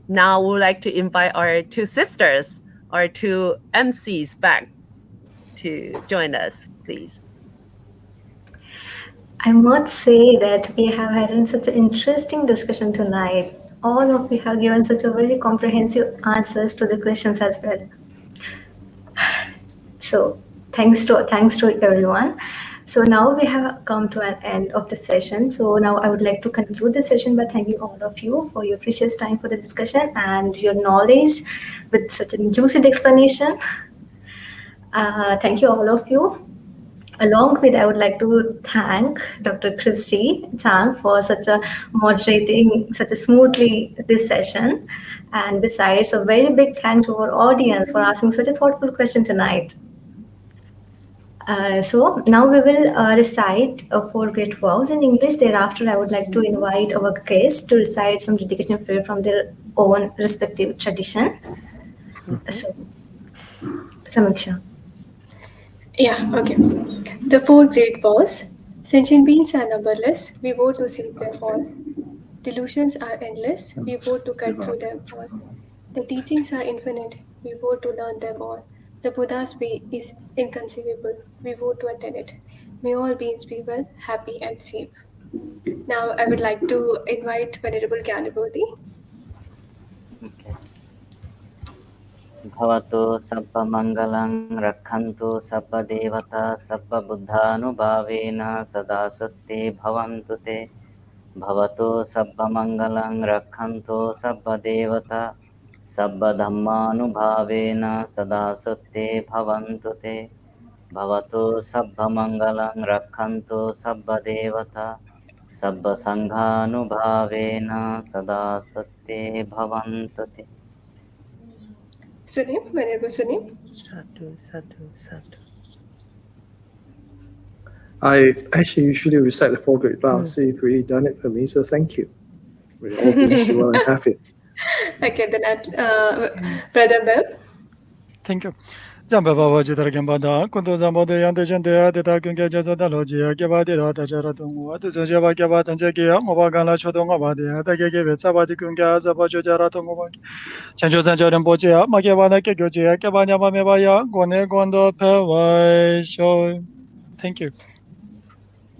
Now we would like to invite our two sisters, our two MCs back to join us, please. I must say that we have had such an interesting discussion tonight. All of you have given such a very comprehensive answers to the questions as well. So thanks to everyone. So now we have come to an end of the session. So now I would like to conclude the session by thanking all of you for your precious time for the discussion and your knowledge with such a lucid explanation. Thank you all of you. Along with, I would like to thank Dr. Christie Chang for moderating such a smoothly this session. And besides, a very big thank to our audience for asking such a thoughtful question tonight. So now we will recite 4 great vows in English. Thereafter, I would like to invite our guests to recite some dedication prayer from their own respective tradition. So, Samiksha. Yeah, okay. The 4 great vows. Sentient beings are numberless. We vow to seek their fall. Delusions are endless, we vow to cut through them all. The teachings are infinite, we vow to learn them all. The Buddha's way is inconceivable, we vow to attain it. May all beings be well, happy, and safe. Now, I would like to invite Venerable Gyanabodhi. Okay. Bhavatu sabba mangalang rakhantu sabba devata sabba buddhanubhavena sada sutte bhavantu te. Bhavatu sabba mangalang rakhantu sabba devata sabba dhammanubhavena sada sutte bhavantu te. Bhavatu sabba mangalang rakhantu sabba devata sabba sanghanubhavena sada sutte bhavantu te. Sunim, Venerable Sunim. Sadhu, sadhu, sadhu. I actually usually recite the four great vows. So you've really done it for me. So thank you. We're all beings be well and happy. Okay, then Brother Beb. Thank you. Jamba Baba Jitara Gambada, Kunto Zambode Yandajande, the Takunga Jazadalogy, Gabadi, Tajaratungu, the Java Gabat and Jagia, Mobagana Chodongabadi, the Gave Sabati Kunga, Zabajaratungu, Chanjo Sanjaran Boja, Magavana Kegoji, Kabanya Mebaya, Gone Gondo Pawai. Thank you.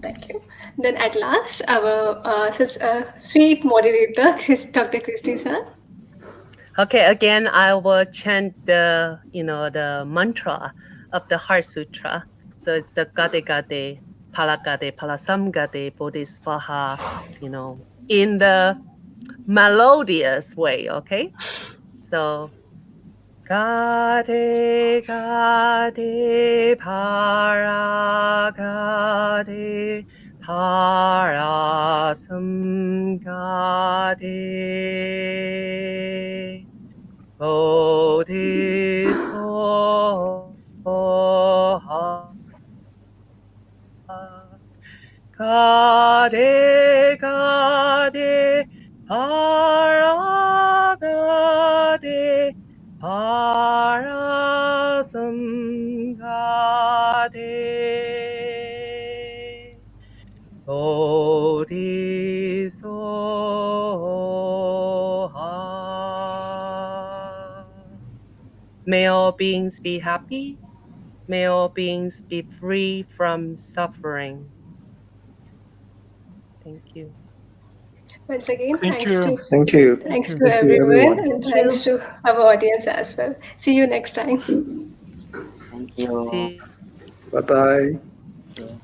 Thank you. Then at last, our sweet moderator, Dr. Christie Chang. Okay, again, I will chant the, the mantra of the Heart Sutra. So it's the Gade Gade, Palagade, Palasamgade, Bodhisvaha, in the melodious way, okay? So, Gade Gade Paragade Parasamgade Bodhisoha Gade Gade Paragade Parasamgade Bodhisoha. May all beings be happy. May all beings be free from suffering. Thank you. Once again, Thank thanks you. to Thank you. thanks to Thank you, everyone, everyone. and Thank thanks you. to our audience as well. See you next time. Thank you. See Bye bye. Thank you.